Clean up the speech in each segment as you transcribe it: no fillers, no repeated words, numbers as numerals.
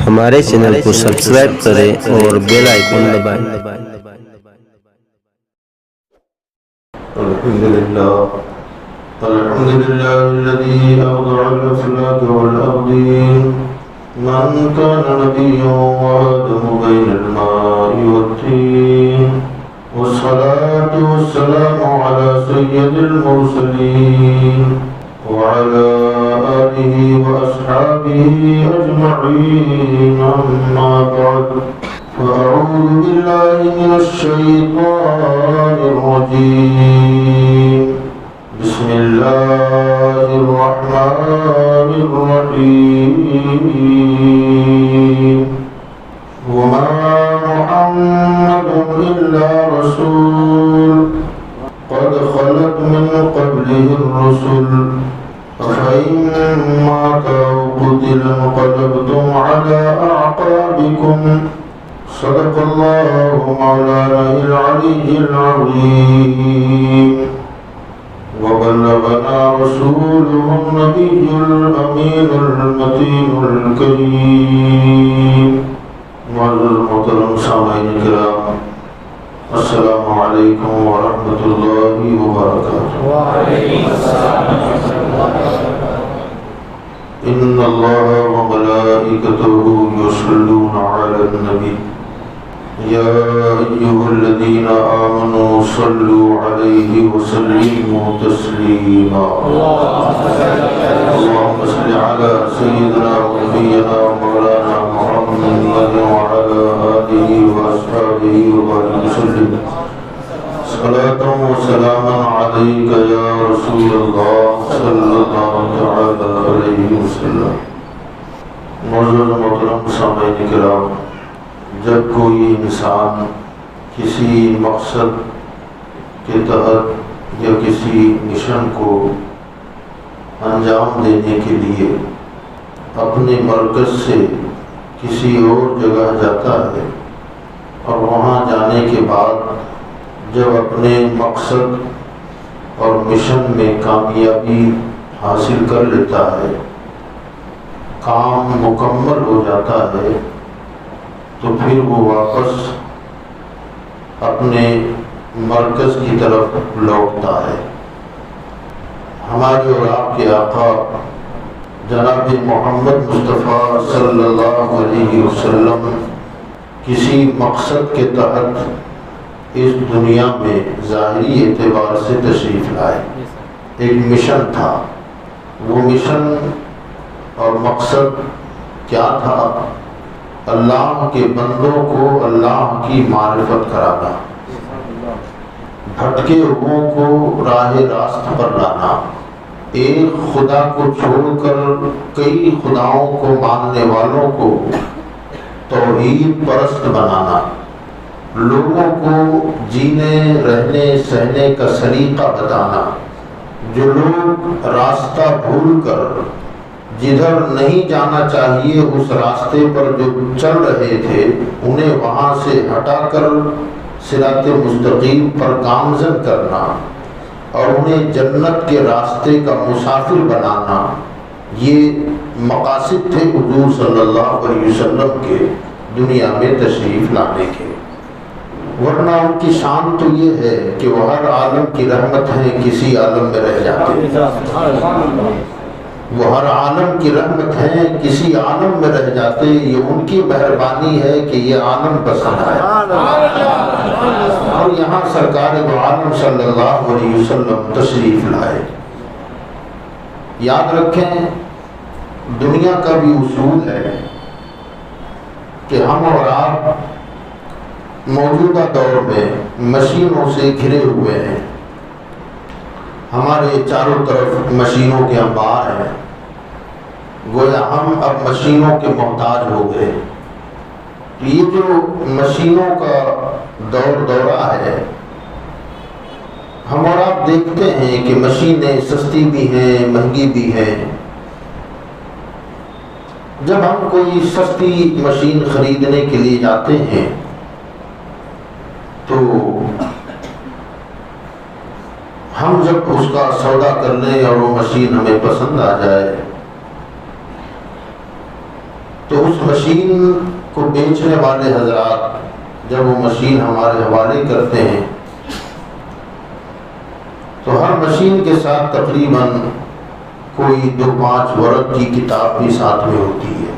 ہمارے چینل کو سبسکرائب کریں اور بیل آئیکن دبائیں۔ الحمد لله الذي أوضع الأفلاك والأرضين من كان نبيا وآدم بين الماء والطين والصلاة والسلام على سيد المرسلين وعلى آله وأصحابه أجمعين أما بعد فأعوذ بالله من الشيطان الرجيم بسم الله الرحمن الرحيم وما محمد إلا رسول قد خلت من قبله الرسل أفإن مات أو قتل انقلبتم على أعقابكم صدق الله مولانا العلي العظيم وبلغنا رسوله النبي الأمين المتين الكريم معزز محترم سامعین کرام، السلام علیکم ورحمۃ اللہ وبرکاتہ۔ وعلیکم السلام ورحمۃ اللہ وبرکاتہ۔ ان اللہ وملائکتہ یصلون علی النبی یا ایھا الذین آمنوا صلوا علیہ وسلموا تسلیما۔ اللهم صل علی سیدنا ونبینا مولانا محمد وعلى آلہ واصحابہ وبارک وسلم۔ صلاة وسلاما علیک یا رسول اللہ صلی اللہ تعالی علیہ وسلم۔ معزز محترم سامعین کرام، جب کوئی انسان کسی مقصد کے تحت یا کسی مشن کو انجام دینے کے لیے اپنے مرکز سے کسی اور جگہ جاتا ہے اور وہاں جانے کے بعد جب اپنے مقصد اور مشن میں کامیابی حاصل کر لیتا ہے، کام مکمل ہو جاتا ہے، تو پھر وہ واپس اپنے مرکز کی طرف لوٹتا ہے۔ ہمارے اور آپ کے آقا جناب محمد مصطفیٰ صلی اللہ علیہ وسلم کسی مقصد کے تحت اس دنیا میں ظاہری اعتبار سے تشریف لائے۔ ایک مشن تھا، وہ مشن اور مقصد کیا تھا؟ اللہ کے بندوں کو اللہ کی معرفت کرانا، بھٹکے لوگوں کو راہ راست پر لانا، ایک خدا کو چھوڑ کر کئی خداؤں کو ماننے والوں کو توحید پرست بنانا، لوگوں کو جینے رہنے سہنے کا سلیقہ بتانا۔ جو لوگ راستہ بھول کر جدھر نہیں جانا چاہیے اس راستے پر جو چل رہے تھے، انہیں وہاں سے ہٹا کر صراط مستقیم پر گامزن کرنا اور انہیں جنت کے راستے کا مسافر بنانا، یہ مقاصد تھے حضور صلی اللہ علیہ وسلم کے دنیا میں تشریف لانے کے۔ ورنہ ان کی شان تو یہ ہے کہ وہ ہر عالم کی رحمت ہے، کسی عالم میں رہ جاتے ہیں۔ وہ ہر عالم کی رحمت ہے، کسی عالم میں رہ جاتے، یہ ان کی مہربانی ہے کہ یہ عالم پسند آیا۔ اور یہاں سرکار دو عالم صلی اللہ علیہ وسلم تشریف لائے۔ یاد رکھیں، دنیا کا بھی اصول ہے کہ ہم اور آپ موجودہ دور میں مشینوں سے گھرے ہوئے ہیں، ہمارے چاروں طرف مشینوں کے انبار ہیں، گویا ہم اب مشینوں کے محتاج ہو گئے۔ یہ جو مشینوں کا دورہ ہے، ہم اور آپ دیکھتے ہیں کہ مشینیں سستی بھی ہیں، مہنگی بھی ہیں۔ جب ہم کوئی سستی مشین خریدنے کے لیے جاتے ہیں تو ہم جب اس کا سودا کر لیں اور وہ مشین ہمیں پسند آ جائے تو اس مشین کو بیچنے والے حضرات جب وہ مشین ہمارے حوالے کرتے ہیں تو ہر مشین کے ساتھ تقریباً کوئی 2-5 ورق کی کتاب بھی ساتھ میں ہوتی ہے.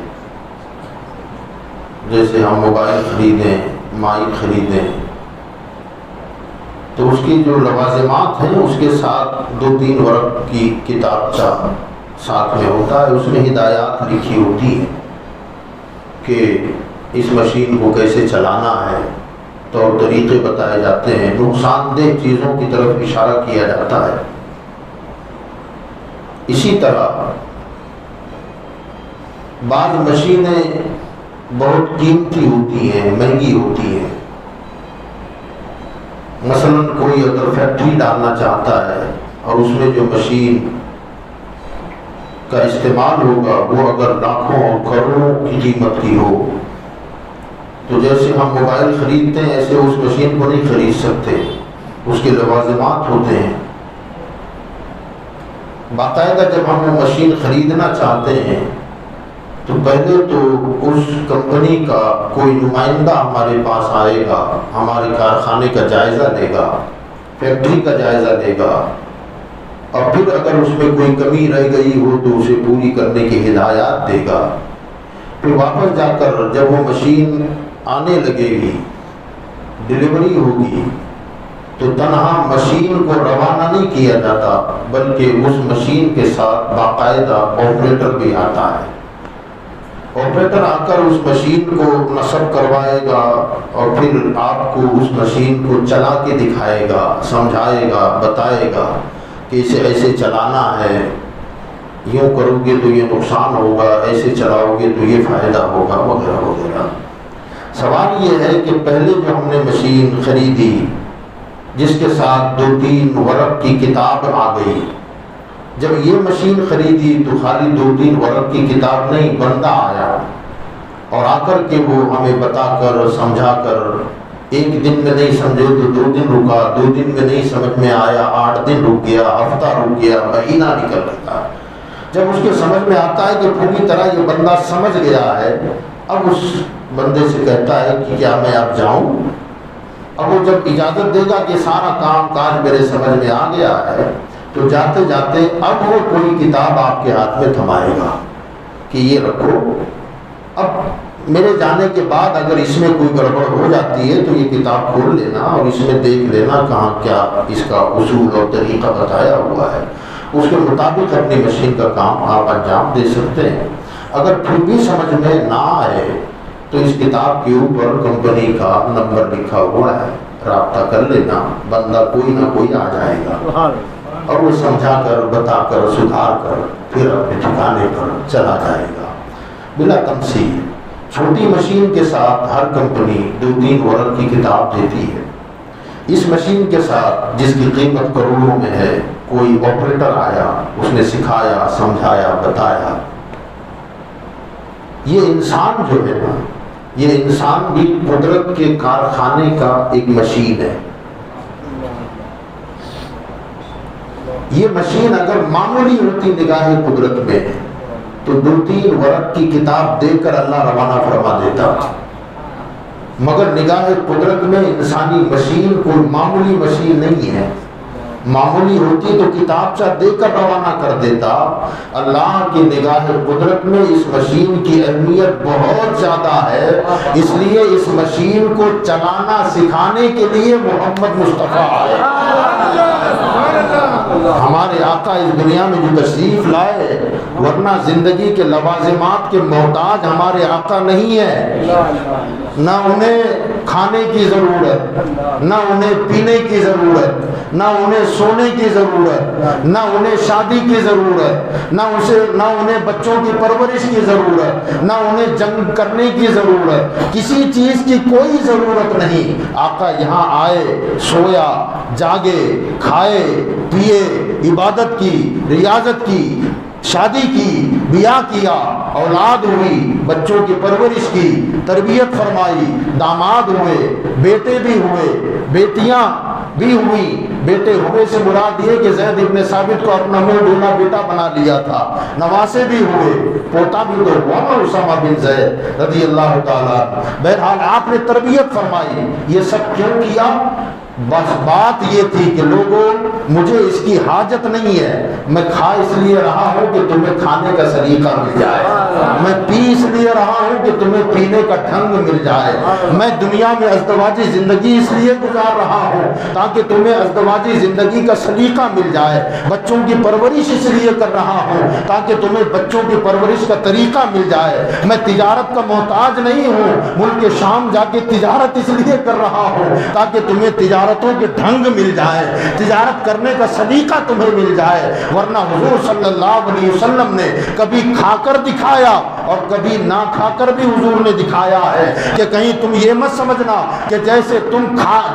جیسے ہم موبائل خریدیں، مائک خریدیں تو اس کی جو لوازمات ہیں اس کے ساتھ 2-3 ورق کی کتابچہ ساتھ میں ہوتا ہے. اس میں ہدایات لکھی ہوتی ہے کہ اس مشین کو کیسے چلانا ہے، طور طریقے بتائے جاتے ہیں، نقصان دہ چیزوں کی طرف اشارہ کیا جاتا ہے. اسی طرح بعض مشینیں بہت قیمتی ہوتی ہیں، مہنگی ہوتی ہیں. مثلا کوئی اگر فیکٹری ڈالنا چاہتا ہے اور اس میں جو مشین کا استعمال ہوگا وہ اگر لاکھوں اور کروڑوں کی قیمت کی ہو تو جیسے ہم موبائل خریدتے ہیں ایسے اس مشین کو نہیں خرید سکتے. اس کے لوازمات ہوتے ہیں. باقاعدہ جب ہم وہ مشین خریدنا چاہتے ہیں تو پہلے تو اس کمپنی کا کوئی نمائندہ ہمارے پاس آئے گا، ہمارے کارخانے کا جائزہ لے گا، فیکٹری کا جائزہ لے گا، اور پھر اگر اس میں کوئی کمی رہ گئی ہو تو اسے پوری کرنے کی ہدایات دے گا. پھر واپس جا کر جب وہ مشین آنے لگے گی، ڈلیوری ہوگی، تو تنہا مشین کو روانہ نہیں کیا جاتا بلکہ اس مشین کے ساتھ باقاعدہ آپریٹر بھی آتا ہے. آپریٹر آ کر اس مشین کو نصب کروائے گا اور پھر آپ کو اس مشین کو چلا کے دکھائے گا، سمجھائے گا، بتائے گا کہ اسے ایسے چلانا ہے، یوں کرو گے تو یہ نقصان ہوگا، ایسے چلاؤ گے تو یہ فائدہ ہوگا، وغیرہ وغیرہ. سوال یہ ہے کہ پہلے جو ہم نے مشین خریدی جس کے ساتھ 2-3 ورق کی کتاب آ گئی، جب یہ مشین خریدی تو خالی 2-3 ورق کی کتاب نہیں، بندہ آیا اور آ کر کے وہ ہمیں بتا کر سمجھا کر، ایک دن میں نہیں سمجھے تو 2 دن رکا، 2 دن میں نہیں سمجھ میں آیا 8 دن رک گیا، ہفتہ رک گیا، مہینہ نکل گیا. جب اس کے سمجھ میں آتا ہے کہ پوری طرح یہ بندہ سمجھ گیا ہے، اب اس بندے سے کہتا ہے کہ کیا میں اب جاؤں؟ اب وہ جب اجازت دے گا کہ سارا کام کاج میرے سمجھ میں آ گیا ہے تو جاتے جاتے اب وہ کوئی کتاب آپ کے ہاتھ میں تھمائے گا کہ یہ رکھو. اب میرے جانے کے بعد اگر اس میں کوئی گڑبڑ ہو جاتی ہے تو یہ کتاب کھول لینا اور اس میں دیکھ لینا کہاں کیا اس کا اصول اور طریقہ بتایا ہوا ہے، اس کے مطابق اپنی مشین کا کام آپ انجام دے سکتے ہیں. اگر پھر بھی سمجھ میں نہ آئے تو اس کتاب کے اوپر کمپنی کا نمبر لکھا ہوا ہے، رابطہ کر لینا، بندہ کوئی نہ کوئی آ جائے گا اور وہ سمجھا کر، بتا کر، سدھار کر پھر اپنے ٹھکانے پر چلا جائے گا بلا تمثیل. چھوٹی مشین کے ساتھ ہر کمپنی 2-3 ورق کی کتاب دیتی ہے. اس مشین کے ساتھ جس کی قیمت کروڑوں میں ہے، کوئی آپریٹر آیا، اس نے سکھایا، سمجھایا، بتایا. یہ انسان جو ہے نا، یہ انسان بھی قدرت کے کارخانے کا ایک مشین ہے. یہ مشین اگر معمولی ہوتی نگاہ قدرت میں تو 2-3 ورق کی کتاب دے کر اللہ روانہ فرما دیتا، مگر نگاہ قدرت میں انسانی مشین کوئی معمولی مشین نہیں ہے. معمولی ہوتی تو کتابچہ دے کر روانہ کر دیتا. اللہ کی نگاہ قدرت میں اس مشین کی اہمیت بہت زیادہ ہے، اس لیے اس مشین کو چلانا سکھانے کے لیے محمد مصطفیٰ آئے. ہمارے آقا اس دنیا میں جو تشریف لائے، ورنہ زندگی کے لوازمات کے محتاج ہمارے آقا نہیں ہے. نہ انہیں کھانے کی ضرورت، نہ انہیں پینے کی ضرورت، نہ انہیں سونے کی ضرورت، نہ انہیں شادی کی ضرورت، نہ انہیں بچوں کی پرورش کی ضرورت، نہ انہیں جنگ کرنے کی ضرورت، کسی چیز کی کوئی ضرورت نہیں. آقا یہاں آئے، سویا، جاگے، کھائے، پیے، عبادت کی، ریاضت کی، شادی کی، بیاہ کیا، اولاد ہوئی، بچوں کی پرورش کی، تربیت فرمائی، داماد ہوئے، بیٹے بھی ہوئے، بیٹیاں بھی ہوئی، بیٹے ہوئے سے مراد یہ کہ زید ابن ثابت کو اپنا منہ ڈھولا بیٹا بنا لیا تھا، نواسے بھی ہوئے، پوتا بھی تو ہوا نا اسامہ بن زید رضی اللہ تعالیٰ۔ بہرحال آپ نے تربیت فرمائی، یہ سب کیوں کیا؟ بس بات یہ تھی کہ لوگوں مجھے اس کی حاجت نہیں ہے، میں کھا اس لیے رہا ہوں کہ تمہیں کھانے کا سلیقہ مل جائے، میں پی اس لیے رہا ہوں کہ تمہیں پینے کا ڈھنگ مل جائے، میں دنیا میں ازدواجی زندگی اس لیے گزار رہا ہوں تاکہ تمہیں ازدواجی زندگی کا سلیقہ مل جائے، بچوں کی پرورش اس لیے کر رہا ہوں تاکہ تمہیں بچوں کی پرورش کا طریقہ مل جائے، میں تجارت کا محتاج نہیں ہوں، ملک شام جا کے تجارت اس لیے کر رہا ہوں تاکہ تمہیں تجارتوں کے ڈھنگ مل جائے، تجارت کرنے کا سلیقہ تمہیں مل جائے۔ ورنہ حضور صلی اللہ علیہ وسلم نے کبھی کھا کر دکھایا اور کبھی نہ کھا کر بھی حضور نے دکھایا ہے کہ کہیں تم یہ مت سمجھنا کہ جیسے تم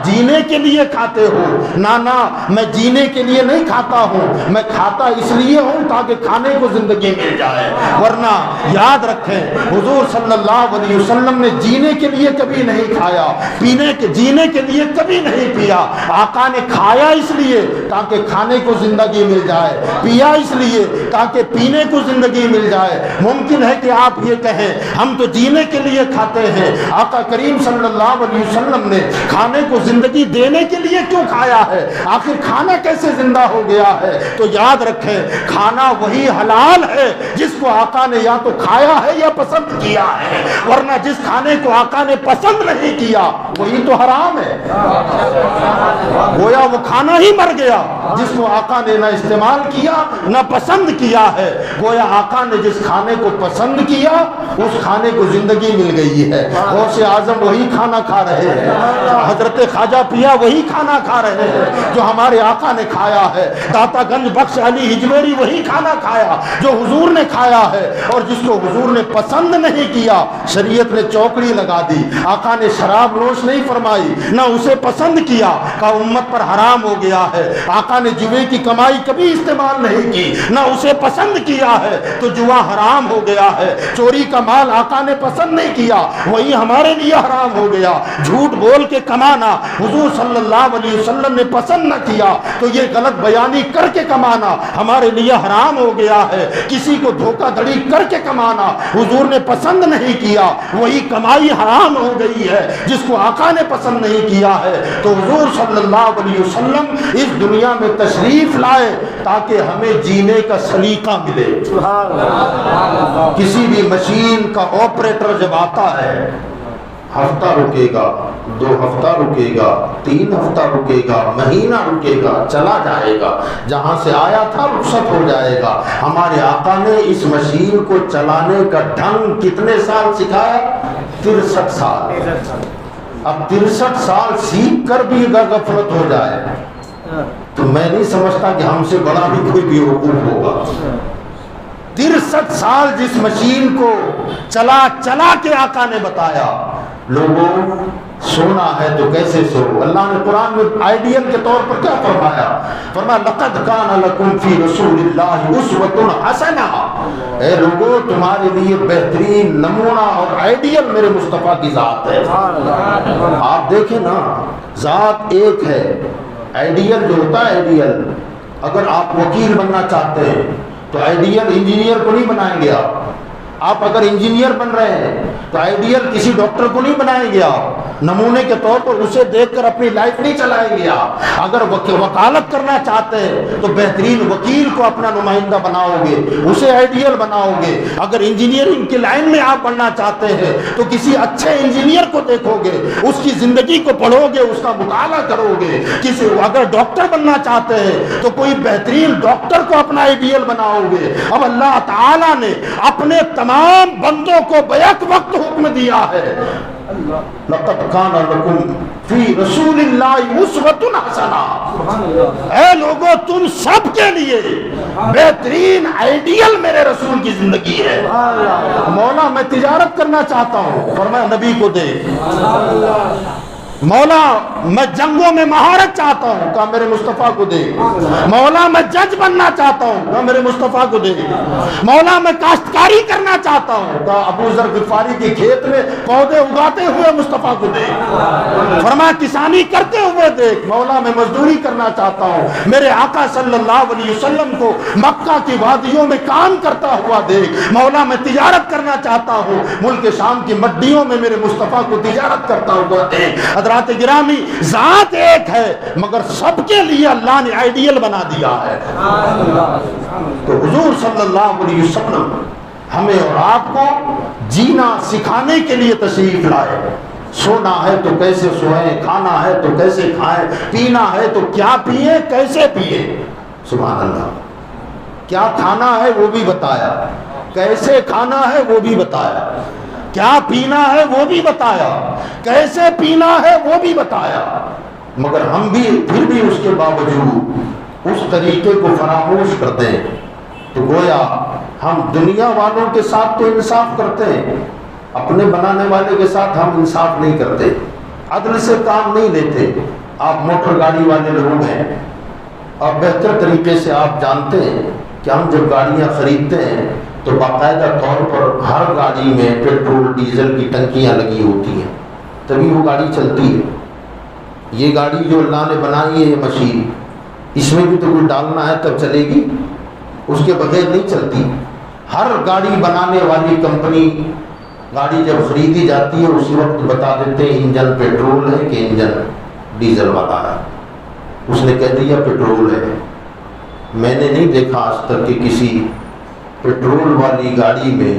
جینے کے لیے کھاتے ہو، نہ میں جینے کے لیے نہیں کھاتا ہوں، میں کھاتا اس لیے ہوں تاکہ کھانے کو زندگی مل جائے۔ ورنہ یاد رکھیں حضور صلی اللہ علیہ وسلم نے جینے کے لیے کبھی نہیں کھایا، جینے کے لیے کبھی نہیں پیا، آقا نے کھایا اس لیے تاکہ کھانے کو زندگی مل جائے، پیا اس لیے تاکہ پینے کو زندگی مل جائے۔ ممکن ہے کہ آپ یہ کہیں ہم تو جینے کے لیے کھاتے ہیں، آقا کریم صلی اللہ علیہ وسلم نے کھانے کو زندگی دینے کے لیے کیوں کھایا ہے؟ آخر کھانا کیسے زندہ ہو گیا ہے؟ تو یاد رکھیں کھانا وہی حلال ہے جس کو آقا نے یا تو کھایا ہے یا پسند کیا ہے، ورنہ جس کھانے کو آقا نے پسند نہیں کیا وہی تو حرام ہے۔ گویا وہ کھانا ہی مر گیا جس کو آقا نے نہ استعمال کیا نہ پسند کیا ہے۔ گویا آقا نے جس کھانے کو پسند کیا اس کھانے کو زندگی مل گئی ہے۔ غوث اعظم وہی کھانا کھا رہے ہیں، حضرت خواجہ پیا وہی کھانا کھا رہے ہیں جو ہمارے آقا نے کھایا ہے، داتا گنج بخش علی ہجویری وہی کھانا کھایا جو حضور نے کھایا ہے، اور جس کو حضور نے پسند نہیں کیا شریعت نے چوکڑی لگا دی۔ آقا نے شراب نوش نہیں فرمائی، نہ اسے پسند کیا، کہا امت پر حرام ہو گیا ہے۔ آقا نے جوے کی کمائی کبھی استعمال نہیں کی، نہ اسے پسند کیا ہے تو جوا حرام ہو گیا ہے۔ چوری کا مال آقا نے پسند نہیں کیا، وہی ہمارے لیے حرام ہو گیا۔ جھوٹ بول کے کمانا حضور صلی اللہ علیہ وسلم نے پسند نہ کیا تو یہ غلط بیانی کر کے کمانا ہمارے لیے حرام ہو گیا ہے۔ کسی کو دھوکہ دھڑی کر کے کمانا حضور نے پسند نہیں کیا، وہی کمائی حرام ہو گئی ہے جس کو آقا نے پسند نہیں کیا ہے۔ تو حضور صلی اللہ علیہ وسلم اس دنیا میں تشریف لائے تاکہ ہمیں جینے کا سلیقہ ملے۔ کسی بھی مشین کا آپریٹر جب آتا ہے ہفتہ رکے گا، 2 ہفتہ رکے گا، 3 ہفتہ رکے گا، مہینہ رکے گا، چلا جائے گا، جہاں سے آیا تھا رخصت ہو جائے گا۔ ہمارے آقا نے اس مشین کو چلانے کا ڈھنگ کتنے سال سکھایا؟ 63 سال۔ اب 63 سال سیکھ کر بھی اگر غفلت ہو جائے تو میں نہیں سمجھتا کہ ہم سے بڑا بھی کوئی بیوقوف ہوگا۔ 63 سال جس مشین کو چلا کے آقا نے بتایا لوگوں سونا ہے تو کیسے سو۔ اللہ نے قرآن میں آئیڈیل کے طور پر کیا فرمایا؟ فرمایا لقد کان لکم فی رسول اللہ اسوۃ حسنہ، اے لوگوں تمہارے لیے بہترین نمونہ اور آئیڈیل میرے مصطفیٰ کی ذات ہے۔ آپ دیکھیں نا ذات ایک ہے، آئیڈیل جو ہوتا ہے آئیڈیل، اگر آپ وکیل بننا چاہتے ہیں تو آئیڈیل انجینئر کو نہیں بنائیں گے آپ اگر انجینئر بن رہے ہیں تو آئیڈیل کسی ڈاکٹر کو نہیں بنائیں گے آپ، نمونے کے طور پر اسے دیکھ کر اپنی لائف نہیں چلائیں گے آپ۔ اگر وکالت کرنا چاہتے ہیں تو بہترین وکیل کو اپنا نمائندہ بناؤ گے، اسے آئیڈیل بناؤ گے۔ اگر انجینئرنگ کی لائن میں آپ بننا چاہتے ہیں تو کسی اچھے انجینئر کو دیکھو گے، اس کی زندگی کو پڑھو گے، اس کا مطالعہ کرو گے۔ اگر ڈاکٹر بننا چاہتے ہیں تو کوئی بہترین ڈاکٹر کو اپنا آئیڈیل بناؤ گے۔ اب اللہ تعالیٰ نے اپنے تمام بندوں کو بیک وقت حکم دیا ہے لقد کان لکم فی رسول اللہ اسوۃ حسنہ، اے لوگوں تم سب کے لیے بہترین آئیڈیل میرے رسول کی زندگی ہے۔ مولا میں تجارت کرنا چاہتا ہوں، فرمایا نبی کو دے۔ مولا میں جنگوں میں مہارت چاہتا ہوں، کہا میرے مصطفیٰ کو دے۔ مولا میں جج بننا چاہتا ہوں، کہا میرے مصطفیٰ کو دے۔ مولا میں کاشتکاری کرنا چاہتا ہوں، کہا ابو ذر غفاری کے کھیت میں پودے اگاتے ہوئے مصطفیٰ کو دے۔ فرمایا کسانی کرتے ہوئے دیکھ۔ مولا میں مزدوری کرنا چاہتا ہوں، میرے آقا صلی اللہ علیہ وسلم کو مکہ کی وادیوں میں کام کرتا ہوا دیکھ۔ مولا میں تجارت کرنا چاہتا ہوں، ملک شام کی مڈیوں میں میرے مصطفیٰ کو تجارت کرتا ہوا دیکھ۔ حضرات گرامی، ذات ایک ہے مگر سب کے لیے اللہ نے آئیڈیل بنا دیا ہے۔ تو حضور صلی اللہ علیہ وسلم ہمیں اور آپ کو جینا سکھانے کے لیے تشریف لائے۔ سونا ہے تو کیسے سوئیں، کھانا ہے تو کیسے کھائیں، پینا ہے تو کیا پیئیں، کیسے پیئیں۔ سبحان اللہ، کیا کھانا ہے وہ بھی بتایا، کیسے کھانا ہے وہ بھی بتایا، کیا پینا ہے وہ بھی بتایا، کیسے پینا ہے وہ بھی بتایا۔ مگر ہم بھی پھر بھی اس کے باوجود اس طریقے کو فراموش کرتے ہیں، تو گویا ہم دنیا والوں کے ساتھ تو انصاف کرتے ہیں، اپنے بنانے والے کے ساتھ ہم انصاف نہیں کرتے، عدل سے کام نہیں لیتے۔ آپ موٹر گاڑی والے لوگ ہیں اور بہتر طریقے سے آپ جانتے ہیں کہ ہم جب گاڑیاں خریدتے ہیں تو باقاعدہ طور پر ہر گاڑی میں پیٹرول ڈیزل کی ٹنکیاں لگی ہوتی ہیں، تبھی وہ گاڑی چلتی ہے۔ یہ گاڑی جو اللہ نے بنائی ہے، یہ مشین، اس میں بھی تو کچھ ڈالنا ہے تب چلے گی، اس کے بغیر نہیں چلتی۔ ہر گاڑی بنانے والی کمپنی گاڑی جب خریدی جاتی ہے اسی وقت بتا دیتے ہیں انجن پیٹرول ہے کہ انجن ڈیزل والا ہے۔ اس نے کہہ دیا پیٹرول ہے۔ میں نے نہیں دیکھا آج تک کہ کسی پیٹرول والی گاڑی میں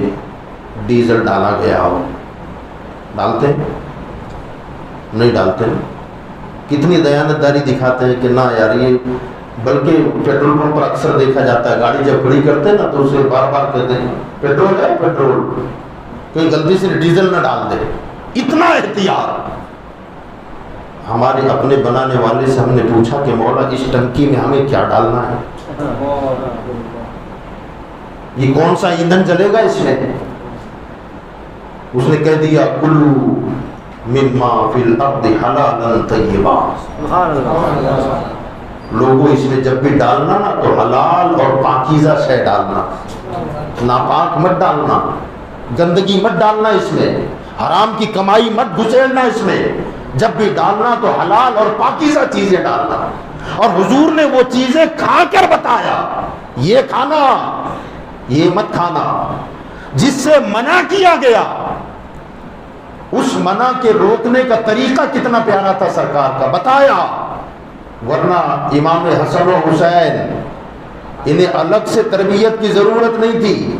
ڈیزل ڈالا گیا ہو۔ ڈالتے نہیں ڈالتے، کتنی دیانتداری دکھاتے ہیں کہ نہ یار یہ، بلکہ پیٹرول پمپ پر اکثر دیکھا جاتا ہے گاڑی جب کھڑی کرتے ہیں نا تو اسے بار بار کہتے ہیں پیٹرول ہے پیٹرول، کوئی غلطی سے ڈیزل نہ ڈال دے۔ اتنا احتیاط۔ ہمارے اپنے بنانے والے سے ہم نے پوچھا کہ مولا اس ٹنکی میں ہمیں کیا ڈالنا ہے، یہ کون سا ایندھن جلے گا اس میں؟ اس نے کہہ دیا کلو مما فی الارض حلالا طیبا۔ لوگوں اس میں جب بھی ڈالنا نا تو حلال اور پاکیزہ شے ڈالنا، ناپاک مت ڈالنا، گندگی مت ڈالنا، اس میں حرام کی کمائی مت گھسیڑنا، اس میں جب بھی ڈالنا تو حلال اور پاکیزہ چیزیں ڈالنا۔ اور حضور نے وہ چیزیں کھا کر بتایا، یہ کھانا یہ مت کھانا۔ جس سے منع کیا گیا اس منع کے روکنے کا طریقہ کتنا پیارا تھا سرکار کا، بتایا۔ ورنہ امام حسن و حسین انہیں الگ سے تربیت کی ضرورت نہیں تھی،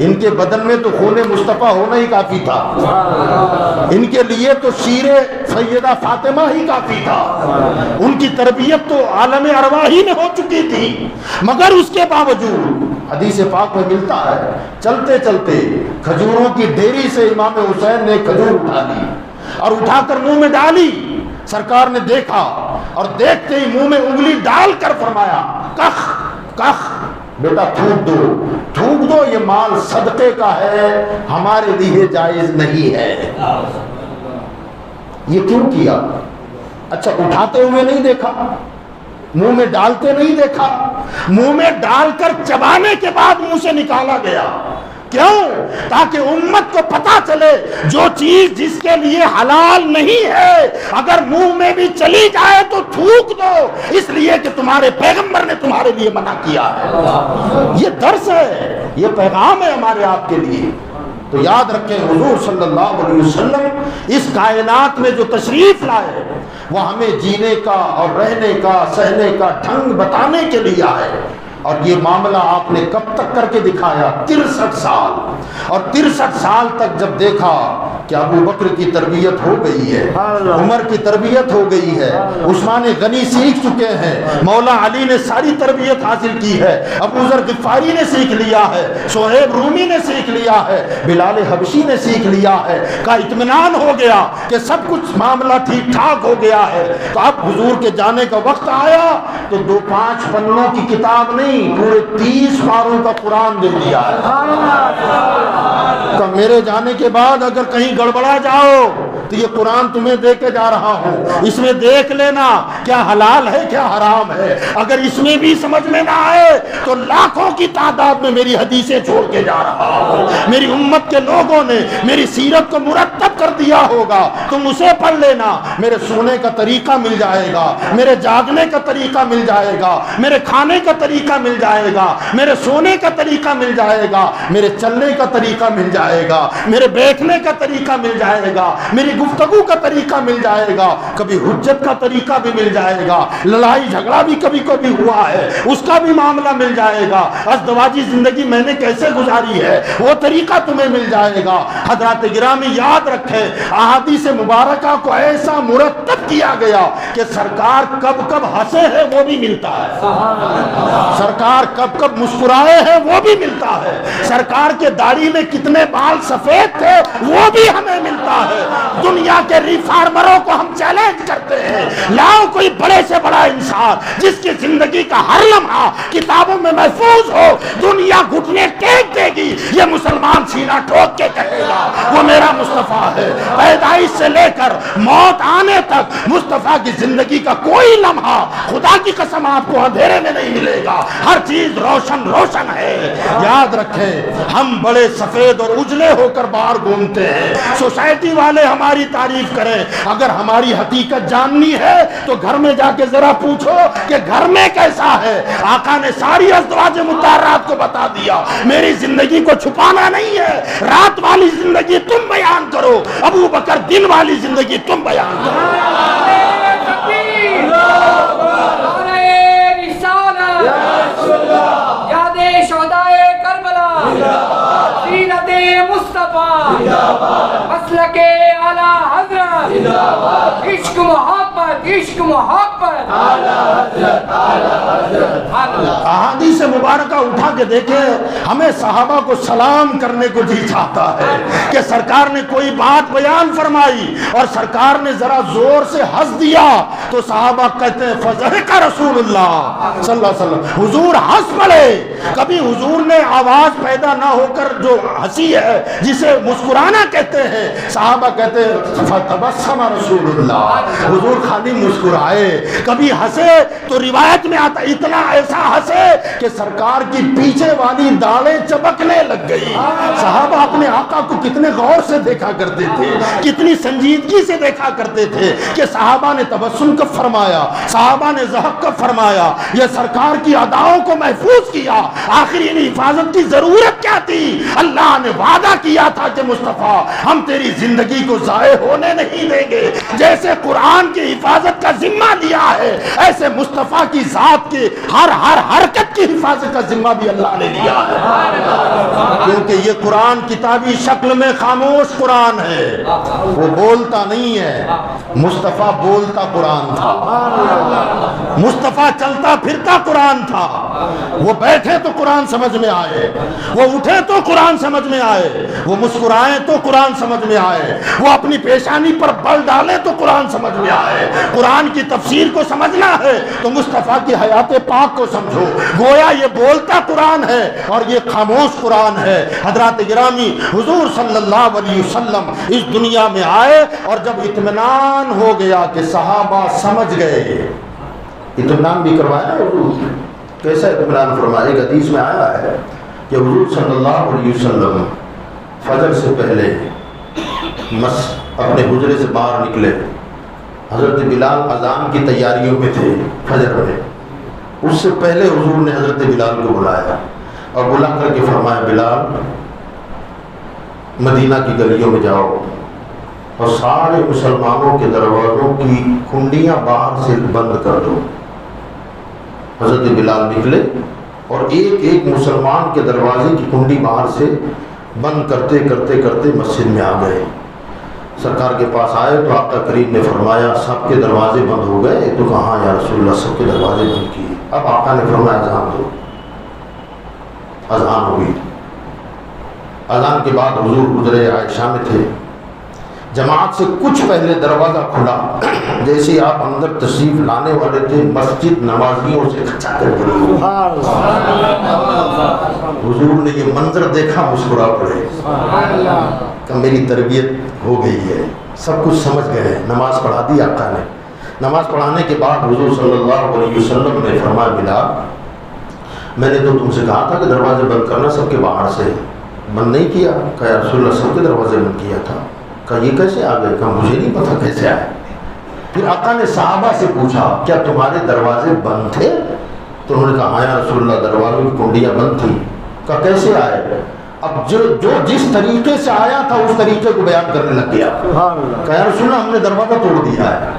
ان کے بدن میں تو خون مصطفیٰ ہونا ہی کافی تھا، ان کے لیے تو شیر سیدہ فاطمہ ہی کافی تھا، ان کی تربیت تو عالم ارواح ہی میں ہو چکی تھی۔ مگر اس کے باوجود حدیث پاک میں ملتا ہے چلتے چلتے کھجوروں کی ڈھیری سے امام حسین نے کھجور اٹھا لی اور اٹھا کر منہ میں ڈالی۔ سرکار نے دیکھا اور دیکھتے ہی منہ میں انگلی ڈال کر فرمایا کخ کخ، بیٹا تھوک دو تھوک دو، یہ مال صدقے کا ہے، ہمارے لیے جائز نہیں ہے۔ یہ کیوں کیا؟ اچھا اٹھاتے ہوئے نہیں دیکھا، منہ میں ڈالتے نہیں دیکھا، منہ میں ڈال کر چبانے کے بعد منہ سے نکالا گیا۔ کیوں؟ تاکہ امت کو پتا چلے جو چیز جس کے لیے حلال نہیں ہے اگر منہ میں بھی چلی جائے تو تھوک دو، اس لیے کہ تمہارے پیغمبر نے تمہارے لیے منع کیا ہے۔ یہ درس ہے، یہ پیغام ہے ہمارے آپ کے لیے۔ تو یاد رکھیں حضور صلی اللہ علیہ وسلم اس کائنات میں جو تشریف لائے وہ ہمیں جینے کا اور رہنے کا سہنے کا ڈھنگ بتانے کے لیے آئے۔ اور یہ معاملہ آپ نے کب تک کر کے دکھایا؟ 63 سال۔ اور 63 سال تک جب دیکھا کہ ابو بکر کی تربیت ہو گئی ہے، عمر کی تربیت ہو گئی ہے، عثمان غنی سیکھ چکے ہیں، مولا علی نے ساری تربیت حاصل کی ہے، ابو ذر غفاری نے سیکھ لیا ہے، صہیب رومی نے سیکھ لیا ہے، بلال حبشی نے سیکھ لیا ہے، کا اطمینان ہو گیا کہ سب کچھ معاملہ ٹھیک ٹھاک ہو گیا ہے، تو اب حضور کے جانے کا وقت آیا تو 2-5 پنوں کی کتاب نہیں، پورے 30 پاروں کا قرآن دے دیا ہے۔ کہ میرے جانے کے بعد اگر کہیں گڑبڑا جاؤ یہ قرآن تمہیں دے کے جا رہا ہوں، اس میں دیکھ لینا کیا حلال ہے کیا حرام ہے، اگر اس میں بھی سمجھ میں نہ آئے تو لاکھوں کی تعداد میں میری حدیثیں چھوڑ کے جا رہا ہوں، میری امت کے لوگوں نے میری سیرت کو مرتب کر دیا ہوگا، تم اسے پڑھ لینا، میرے سونے کا طریقہ مل جائے گا، میرے جاگنے کا طریقہ مل جائے گا، میرے کھانے کا طریقہ مل جائے گا، میرے سونے کا طریقہ مل جائے گا، میرے چلنے کا طریقہ مل جائے گا، میرے بیٹھنے کا طریقہ مل جائے گا، میری گفتگو کا طریقہ مل جائے گا، کبھی حجت کا طریقہ بھی مل جائے گا، لڑائی جھگڑا بھی کبھی کبھی ہوا ہے اس کا بھی معاملہ مل جائے گا، ازدواجی زندگی میں نے کیسے گزاری ہے وہ طریقہ تمہیں مل جائے گا۔ حضرات گرامی یاد رکھیں احادیث مبارکہ کو ایسا مرتب کیا گیا کہ سرکار کب کب ہنسے ہیں وہ بھی ملتا ہے، سرکار کب کب مسکرائے ہیں وہ بھی ملتا ہے، سرکار کے داڑھی میں کتنے بال سفید تھے وہ بھی ہمیں ملتا ہے۔ دنیا کے ریفارمروں کو ہم چیلنج کرتے ہیں، لاؤ کوئی بڑے سے بڑا انسان جس کی زندگی کا ہر لمحہ کتابوں میں محفوظ ہو، دنیا گھٹنے ٹیک دے گی، یہ مسلمان سینہ ٹھوک کے کہے گا وہ میرا مصطفیٰ ہے۔ پیدائش سے لے کر موت آنے تک مصطفیٰ کی زندگی کا کوئی لمحہ خدا کی قسم آپ کو اندھیرے میں نہیں ملے گا، ہر چیز روشن روشن ہے۔ یاد رکھیں ہم بڑے سفید اور اجلے ہو کر باہر گھومتے ہیں، سوسائٹی والے ہماری تعریف کریں، اگر ہماری حقیقت جاننی ہے تو گھر میں جا کے ذرا پوچھو کہ گھر میں کیسا ہے۔ آقا نے ساری ازدواج مطہرات کو بتا دیا، میری زندگی کو چھپانا نہیں ہے، رات والی زندگی تم بیان کرو، ابو بکر دن والی زندگی تم بیان کرو۔ مسلک اعلی حضرت، عشق محبت عشق محبت، احادیث مبارکہ اٹھا کے دیکھیں، ہمیں صحابہ کو سلام کرنے کو جی چاہتا ہے کہ سرکار نے کوئی بات بیان فرمائی اور سرکار نے ذرا زور سے ہنس دیا تو صحابہ کہتے ہیں فضحک رسول اللہ صلی اللہ علیہ وسلم، حضور ہنس پڑے۔ کبھی حضور نے آواز پیدا نہ ہو کر جو ہنسی ہے جسے مسکرانا کہتے ہیں، صحابہ کہتے ہیں فتبسم رسول اللہ، حضور خالی مسکرائے۔ کبھی ہنسے تو روایت میں آتا اتنا ایسا ہنسے کہ سرکار کی پیچھے والی داڑیں چبکنے لگ گئی۔ صحابہ اپنے آقا کو کتنے غور سے دیکھا کرتے تھے، کتنی سنجیدگی سے دیکھا کرتے تھے کہ صحابہ نے تبسم کب فرمایا، صحابہ نے ضحک کب فرمایا، یہ سرکار کی اداؤں کو محفوظ کیا۔ آخر ان حفاظت کی ضرورت کیا تھی؟ اللہ نے وعدہ کیا تھا کہ مصطفیٰ ہم تیری زندگی کو ضائع ہونے نہیں دیں گے، جیسے قرآن کی حفاظت کا ذمہ لیا ہے ایسے مصطفیٰ کی ذات کی ہر حرکت کی حفاظت کا ذمہ بھی اللہ نے لیا ہے، کیونکہ یہ قرآن کتابی شکل میں خاموش قرآن ہے، وہ بولتا نہیں ہے، مصطفیٰ بولتا قرآن تھا، مصطفیٰ چلتا پھرتا قرآن تھا، وہ بیٹھے تو قرآن سمجھ میں آئے، وہ اٹھے تو قرآن سمجھ میں آئے، وہ مسکرائے تو قرآن سمجھ میں آئے، وہ اپنی پیشانی پر بل ڈالے تو قرآن سمجھ میں آئے۔ قرآن کی تفسیر کو سمجھنا ہے تو مصطفیٰ کی حیات پاک کو سمجھو، گویا یہ بولتا قرآن ہے اور یہ خاموش قرآن ہے۔ حضرات گرامی حضور صلی اللہ علیہ وسلم اس دنیا میں آئے اور جب اطمینان ہو گیا کہ صحابہ سمجھ گئے، اطمینان بھی کروایا حضور، کیسا اطمینان فرمایا؟ ایک حدیث میں آیا ہے کہ حضور صلی اللہ علیہ وسلم فجر سے پہلے اپنے حجرے سے باہر نکلے، حضرت بلال اذان کی تیاریوں میں تھے فجر میں، اس سے پہلے حضور نے حضرت بلال کو بلایا اور بلا کر کے فرمایا بلال مدینہ کی گلیوں میں جاؤ اور سارے مسلمانوں کے دروازوں کی کنڈیاں باہر سے بند کر دو۔ حضرت بلال نکلے اور ایک ایک مسلمان کے دروازے کی کنڈی باہر سے بند کرتے کرتے کرتے مسجد میں آ گئے۔ سرکار کے پاس آئے تو آقا کریم نے فرمایا سب کے دروازے بند ہو گئے؟ تو کہا یا رسول اللہ سب کے دروازے بند کیے۔ اب آقا نے فرمایا اذان دو، اذان ہوئی۔ اذان کے بعد حضور حجرہ عائشہ میں تھے، جماعت سے کچھ پہلے دروازہ کھلا، جیسے آپ اندر تشریف لانے والے تھے مسجد نمازیوں سے کھچا کر گئی۔ حضور نے یہ منظر دیکھا، مسکرا پڑے کہ میری تربیت ہو گئی ہے، سب کچھ سمجھ گئے۔ نماز پڑھا دی آقا نے۔ نماز پڑھانے کے بعد حضور صلی اللہ علیہ وسلم نے فرمایا بلال میں نے تو تم سے کہا تھا کہ دروازے بند کرنا سب کے باہر سے، بند نہیں کیا؟ کہا یا رسول اللہ سب کے دروازے بند کیا تھا۔ کہا یہ کیسے آ گئے؟ کہا مجھے نہیں پتہ کیسے آئے۔ پھر آقا نے صحابہ سے پوچھا کیا تمہارے دروازے بند تھے؟ تو انہوں نے کہا ہاں یا رسول اللہ دروازوں کی کنڈیاں بند تھیں۔ کہا کیسے آئے؟ اب جو جس طریقے سے آیا تھا اس طریقے کو بیان کرنے لگ گیا۔ کہا یا رسول اللہ ہم نے دروازہ توڑ دیا ہے۔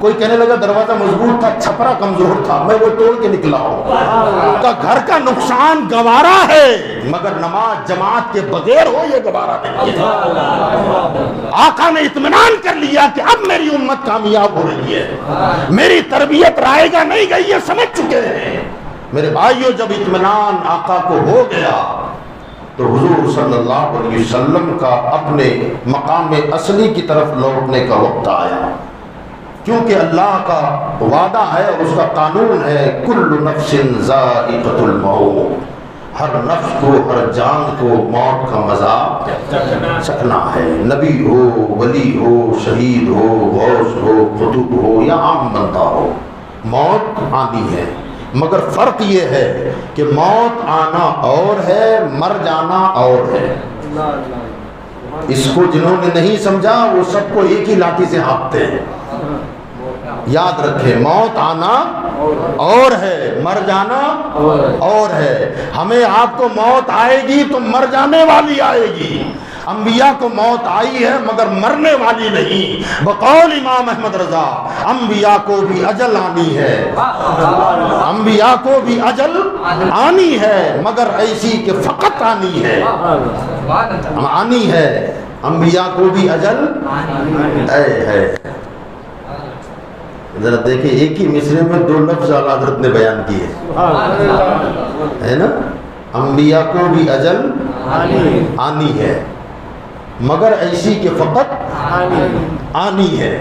کوئی کہنے لگا دروازہ مضبوط تھا، چھپرا کمزور تھا، میں وہ توڑ کے نکلا ہوں۔ کہا گھر کا نقصان گوارا ہے مگر نماز جماعت کے بغیر ہو یہ گوارا نہیں ہے۔ آقا نے اطمینان کر لیا کہ اب میری امت کامیاب ہو رہی ہے، میری تربیت رائے گا نہیں گئی، یہ سمجھ چکے ہیں۔ میرے بھائیوں جب اطمینان آقا کو ہو گیا تو حضور صلی اللہ علیہ وسلم کا اپنے مقام اصلی کی طرف لوٹنے کا وقت آیا، کیونکہ اللہ کا وعدہ ہے اور اس کا قانون ہے کل نفس ذائقۃ الموت، ہر نفس کو ہر جان کو موت کا مزہ چکھنا ہے۔ نبی ہو، ولی ہو، شہید ہو، غوث ہو، قطب ہو یا عام بندہ ہو، موت آنی ہے، مگر فرق یہ ہے کہ موت آنا اور ہے، مر جانا اور ہے۔ اس کو جنہوں نے نہیں سمجھا وہ سب کو ایک ہی لاٹھی سے ہانکتے ہیں۔ یاد رکھیں موت آنا اور ہے، مر جانا اور ہے۔ ہمیں آپ کو موت آئے گی تو مر جانے والی آئے گی، انبیاء کو موت آئی ہے مگر مرنے والی نہیں۔ بقول امام احمد رضا انبیاء کو بھی اجل آنی ہے، انبیاء کو بھی اجل آنی ہے مگر ایسی کہ فقط آنی ہے، آنی ہے، انبیاء کو بھی اجل ہے۔ ذرا دیکھیں ایک ہی مصرے میں دو لفظ اعلیٰ حضرت نے بیان کیے ہے نا، انبیاء کو بھی اجل آنی ہے مگر ایسی کہ فقط آنی ہے۔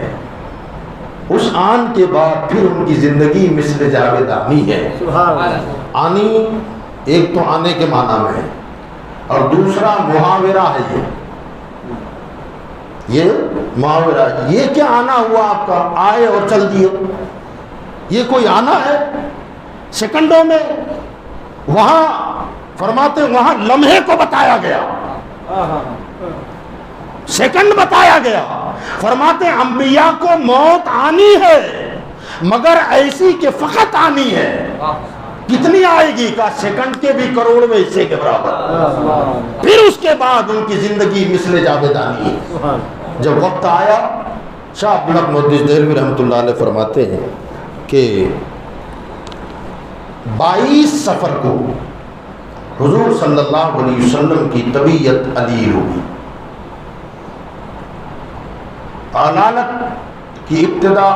اس آن کے بعد پھر ان کی زندگی مثل جاویدانی ہے۔ آنی ایک تو آنے کے معنی میں ہے اور دوسرا محاورہ ہے، یہ محاورہ۔ یہ کیا آنا ہوا آپ کا؟ آئے اور چل دیے، یہ کوئی آنا ہے؟ سیکنڈوں میں وہاں فرماتے وہاں لمحے کو بتایا گیا، سیکنڈ بتایا گیا۔ فرماتے انبیاء کو موت آنی ہے مگر ایسی کہ فقط آنی ہے۔ کتنی آئے گی؟ کا سیکنڈ کے بھی کروڑویں حصے کے برابر۔ پھر اس کے بعد ان کی زندگی مثل جاویدانی ہے۔ جب وقت آیا شاہ عبدالحق محدث دہلوی رحمۃ اللہ علیہ فرماتے ہیں کہ 22 صفر کو حضور صلی اللہ علیہ وسلم کی طبیعت علیل ہوئی۔ علالت کی ابتدا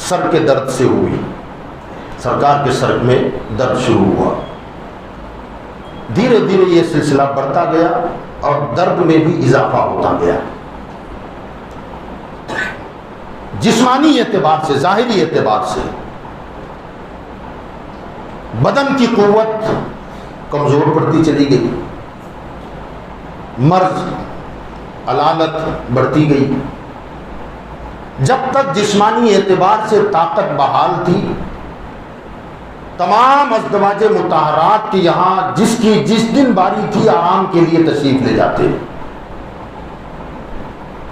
سر کے درد سے ہوئی، سرکار کے سر میں درد شروع ہوا، دھیرے دھیرے یہ سلسلہ بڑھتا گیا اور درد میں بھی اضافہ ہوتا گیا۔ جسمانی اعتبار سے، ظاہری اعتبار سے بدن کی قوت کمزور پڑتی چلی گئی، مرض علالت بڑھتی گئی۔ جب تک جسمانی اعتبار سے طاقت بحال تھی، تمام ازدواج مطہرات کے یہاں جس کی جس دن باری تھی آرام کے لیے تشریف لے جاتے،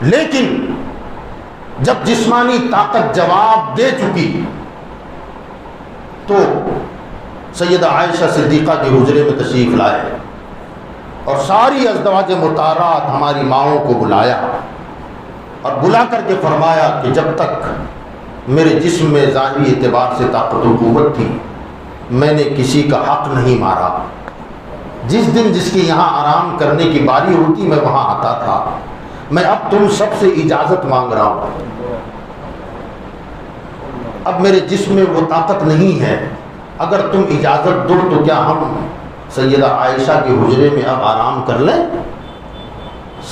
لیکن جب جسمانی طاقت جواب دے چکی تو سیدہ عائشہ صدیقہ کے حجرے میں تشریف لائے اور ساری ازدواج مطہرات ہماری ماؤں کو بلایا اور بلا کر کے فرمایا کہ جب تک میرے جسم میں ظاہری اعتبار سے طاقت و قوت تھی میں نے کسی کا حق نہیں مارا، جس دن جس کی یہاں آرام کرنے کی باری ہوتی میں وہاں آتا تھا۔ میں اب تم سب سے اجازت مانگ رہا ہوں، اب میرے جسم میں وہ طاقت نہیں ہے، اگر تم اجازت دو تو کیا ہم سیدہ عائشہ کے حجرے میں اب آرام کر لیں؟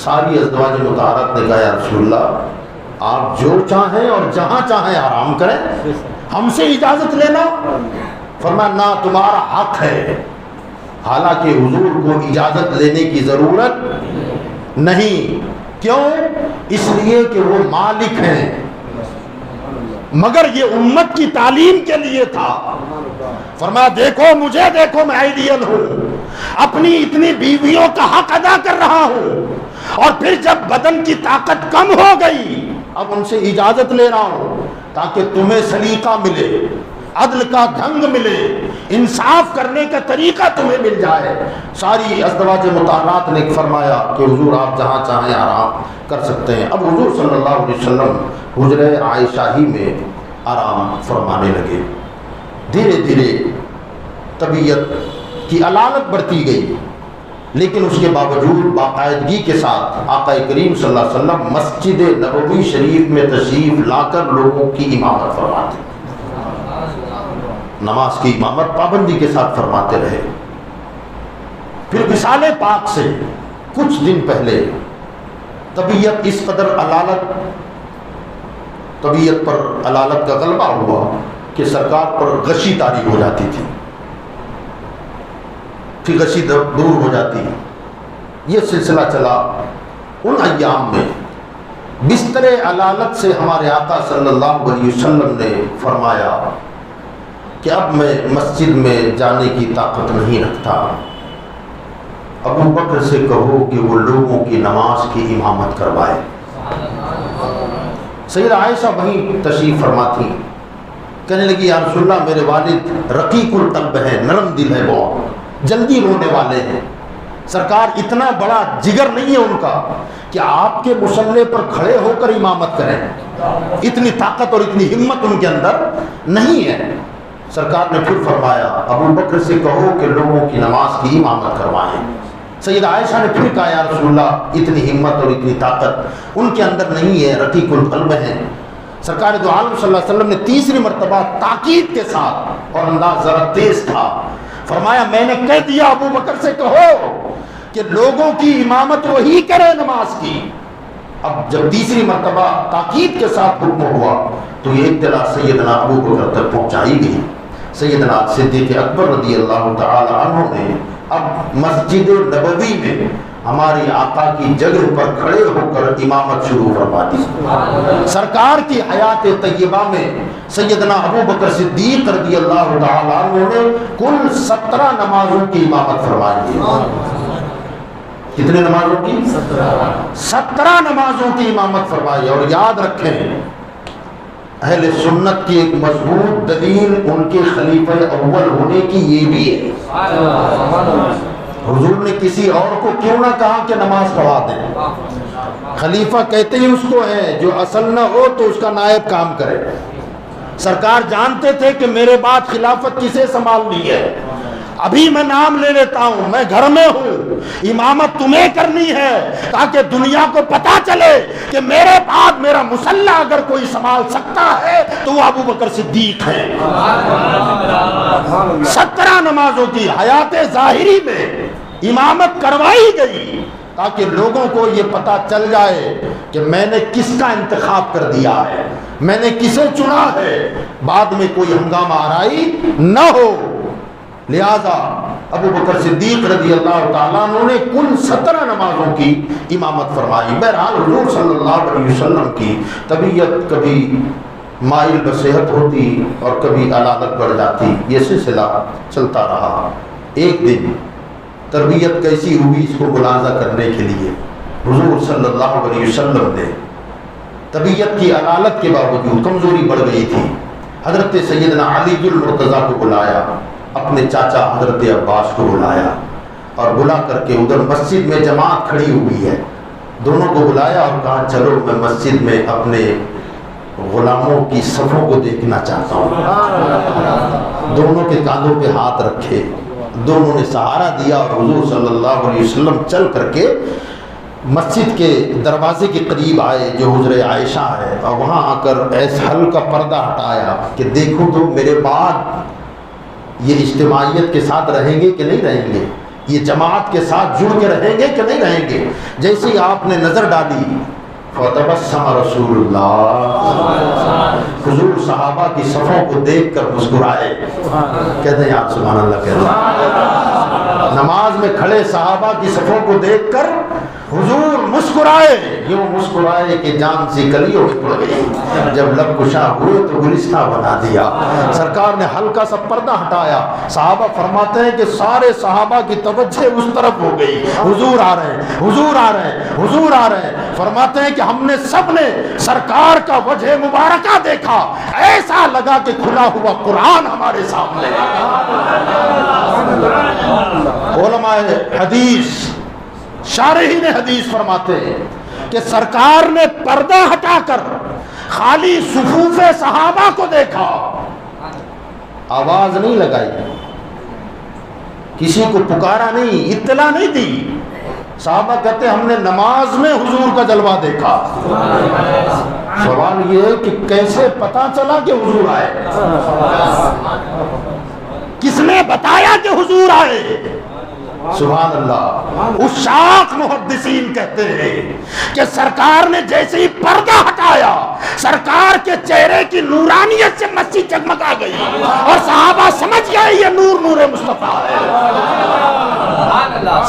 ساری ازواج مطہرات نے کہا یا رسول اللہ آپ جو چاہیں اور جہاں چاہیں آرام کریں، ہم سے اجازت لینا؟ فرمایا نہ، تمہارا حق ہے، حالانکہ حضور کو اجازت لینے کی ضرورت نہیں۔ کیوں؟ اس لیے کہ وہ مالک ہیں، مگر یہ امت کی تعلیم کے لیے تھا۔ فرمایا دیکھو مجھے، دیکھو میں آئیڈیل ہوں، اپنی اتنی بیویوں کا حق ادا کر رہا ہوں، اور پھر جب بدن کی طاقت کم ہو گئی اب ان سے اجازت لے رہا ہوں تاکہ تمہیں سلیقہ ملے، عدل کا ڈھنگ ملے، انصاف کرنے کا طریقہ تمہیں مل جائے۔ ساری ازواج مطہرات نے فرمایا کہ حضور آپ جہاں چاہیں آرام کر سکتے ہیں۔ اب حضور صلی اللہ علیہ وسلم حجرہ عائشہ ہی میں آرام فرمانے لگے۔ دھیرے دھیرے طبیعت کی علالت بڑھتی گئی، لیکن اس کے باوجود باقاعدگی کے ساتھ آقا کریم صلی اللہ علیہ وسلم مسجد نبوی شریف میں تشریف لا کر لوگوں کی امامت فرماتے، نماز کی امامت پابندی کے ساتھ فرماتے رہے۔ پھر وصال پاک سے کچھ دن پہلے طبیعت اس قدر طبیعت پر علالت کا غلبہ ہوا کہ سرکار پر غشی طاری ہو جاتی تھی، پھر غشی دور ہو جاتی۔ یہ سلسلہ چلا۔ ان ایام میں بستر علالت سے ہمارے آقا صلی اللہ علیہ وسلم نے فرمایا کہ اب میں مسجد میں جانے کی طاقت نہیں رکھتا، ابو بکر سے کہو کہ وہ لوگوں کی نماز کی امامت کروائے۔ سیدہ عائشہ وہیں تشریف فرما تھی، کہنے لگی یا رسول اللہ میرے والد رقیق القلب ہیں، نرم دل ہے، بہت جلدی رونے والے ہیں، سرکار اتنا بڑا جگر نہیں ہے ان کا کہ آپ کے مصلے پر کھڑے ہو کر امامت کریں، اتنی طاقت اور اتنی ہمت ان کے اندر نہیں ہے۔ سرکار نے پھر فرمایا ابو بکر سے کہو کہ لوگوں کی نماز کی امامت کروائیں۔ سیدہ عائشہ نے پھر کہا یا رسول اللہ اتنی ہمت اور اتنی طاقت ان کے اندر نہیں ہے، رقیق القلب ہیں۔ سرکار دو عالم صلی اللہ علیہ وسلم نے تیسری مرتبہ تاکید کے ساتھ، اور انداز ذرا تیز تھا، فرمایا میں نے کہہ دیا ابو بکر سے کہو کہ لوگوں کی امامت وہی کرے نماز کی۔ اب جب تیسری مرتبہ تاکید کے ساتھ حکم ہوا تو یہ اطلاع سیدنا ابو بکر تک پہنچائی گئی۔ سیدنا صدیق اکبر رضی اللہ تعالی عنہ نے اب مسجد نبوی میں ہماری آقا کی جگہ پر کھڑے ہو کر امامت شروع فرما دی۔ سرکار کی حیات طیبہ میں سیدنا ابو بکر صدیق رضی اللہ تعالی عنہ نے کل 17 نمازوں کی امامت فرمائی ہے۔ کتنے نمازوں کی؟ 17 نمازوں کی امامت فرمائی۔ اور یاد رکھیں اہل سنت کی ایک مضبوط دلیل ان کے خلیفہ اول ہونے کی یہ بھی ہے، حضور نے کسی اور کو کیوں نہ کہا کہ نماز پڑھا دیں، خلیفہ کہتے ہی اس کو ہے، جو اصل نہ ہو تو اس کا نائب کام کرے۔ سرکار جانتے تھے کہ میرے بعد خلافت کسے سنبھالنی ہے، ابھی میں نام لے لیتا ہوں، میں گھر میں ہوں، امامت تمہیں کرنی ہے تاکہ دنیا کو پتا چلے کہ میرے بعد میرا مصلی اگر کوئی سنبھال سکتا ہے تو وہ ابو بکر صدیق ہے۔ 17 نمازوں کی حیات ظاہری میں امامت کروائی گئی تاکہ لوگوں کو یہ پتا چل جائے کہ میں نے کس کا انتخاب کر دیا ہے، میں نے کسے چنا ہے، بعد میں کوئی ہنگامہ آرائی نہ ہو۔ لہذا ابو بکر صدیق رضی اللہ تعالیٰ عنہ نے کل 17 نمازوں کی امامت فرمائی۔ بہرحال حضور صلی اللہ علیہ وسلم کی طبیعت کبھی مائل بصحت ہوتی اور کبھی علالت بڑھ جاتی، یہ سلسلہ چلتا رہا۔ ایک دن تربیت کیسی ہوئی اس کو ملاحظہ کرنے کے لیے حضور صلی اللہ علیہ وسلم نے طبیعت کی علالت کے باوجود کمزوری بڑھ گئی تھی، حضرت سیدنا علی المرتضیٰ کو بلایا، اپنے چاچا حضرت عباس کو بلایا اور بلا کر کے ادھر مسجد میں جماعت کھڑی ہوئی ہے، دونوں کو بلایا اور کہا چلو میں مسجد میں اپنے غلاموں کی صفوں کو دیکھنا چاہتا ہوں۔ دونوں کے کاندھوں پہ ہاتھ رکھے، دونوں نے سہارا دیا اور حضور صلی اللہ علیہ وسلم چل کر کے مسجد کے دروازے کے قریب آئے جو حجرہ عائشہ ہے، اور وہاں آ کر ایسا ہلکا پردہ ہٹایا کہ دیکھو تو میرے بعد یہ اجتماعیت کے ساتھ رہیں گے کہ نہیں رہیں گے۔ یہ جماعت کے ساتھ جڑ کے رہیں گے کہ نہیں رہیں گے؟ جیسے ہی آپ نے نظر ڈالی فَتَبَسَّمَ رسول اللہ، حضور صحابہ کی صفوں کو دیکھ کر مسکرائے. کہتے ہیں آپ سبحان اللہ کہتے ہیں. نماز میں کھڑے صحابہ کی صفوں کو دیکھ کر حضور مسکرائے، یوں مسکرائے کہ جان سی کلیوں میں پڑ گئی. جب لب کشا ہوئے تو گلستہ بنا دیا. سرکار نے ہلکا سا پردہ ہٹایا. صحابہ فرماتے ہیں کہ سارے صحابہ کی توجہ اس طرف ہو گئی، حضور آ رہے ہیں، حضور آ رہے ہیں، حضور آ رہے ہیں. فرماتے ہیں کہ ہم نے سب نے سرکار کا وجہ مبارکہ دیکھا، ایسا لگا کہ کھلا ہوا قرآن ہمارے سامنے. علماء حدیث، شارحین حدیث فرماتے ہیں کہ سرکار نے پردہ ہٹا کر خالی صفوف صحابہ کو دیکھا، آواز نہیں لگائی، کسی کو پکارا نہیں، اطلاع نہیں دی. صحابہ کہتے ہیں ہم نے نماز میں حضور کا جلوہ دیکھا. سوال یہ ہے کہ کیسے پتا چلا کہ حضور آئے؟ کس نے بتایا کہ حضور آئے؟ سبحان اللہ. عشاق محدثین کہتے ہیں کہ سرکار نے جیسے ہی پردہ ہٹایا، سرکار کے چہرے کی نورانیت سے مسجد جگمگا گئی اور صحابہ سمجھ گئے یہ نور نور مصطفیٰ ہے.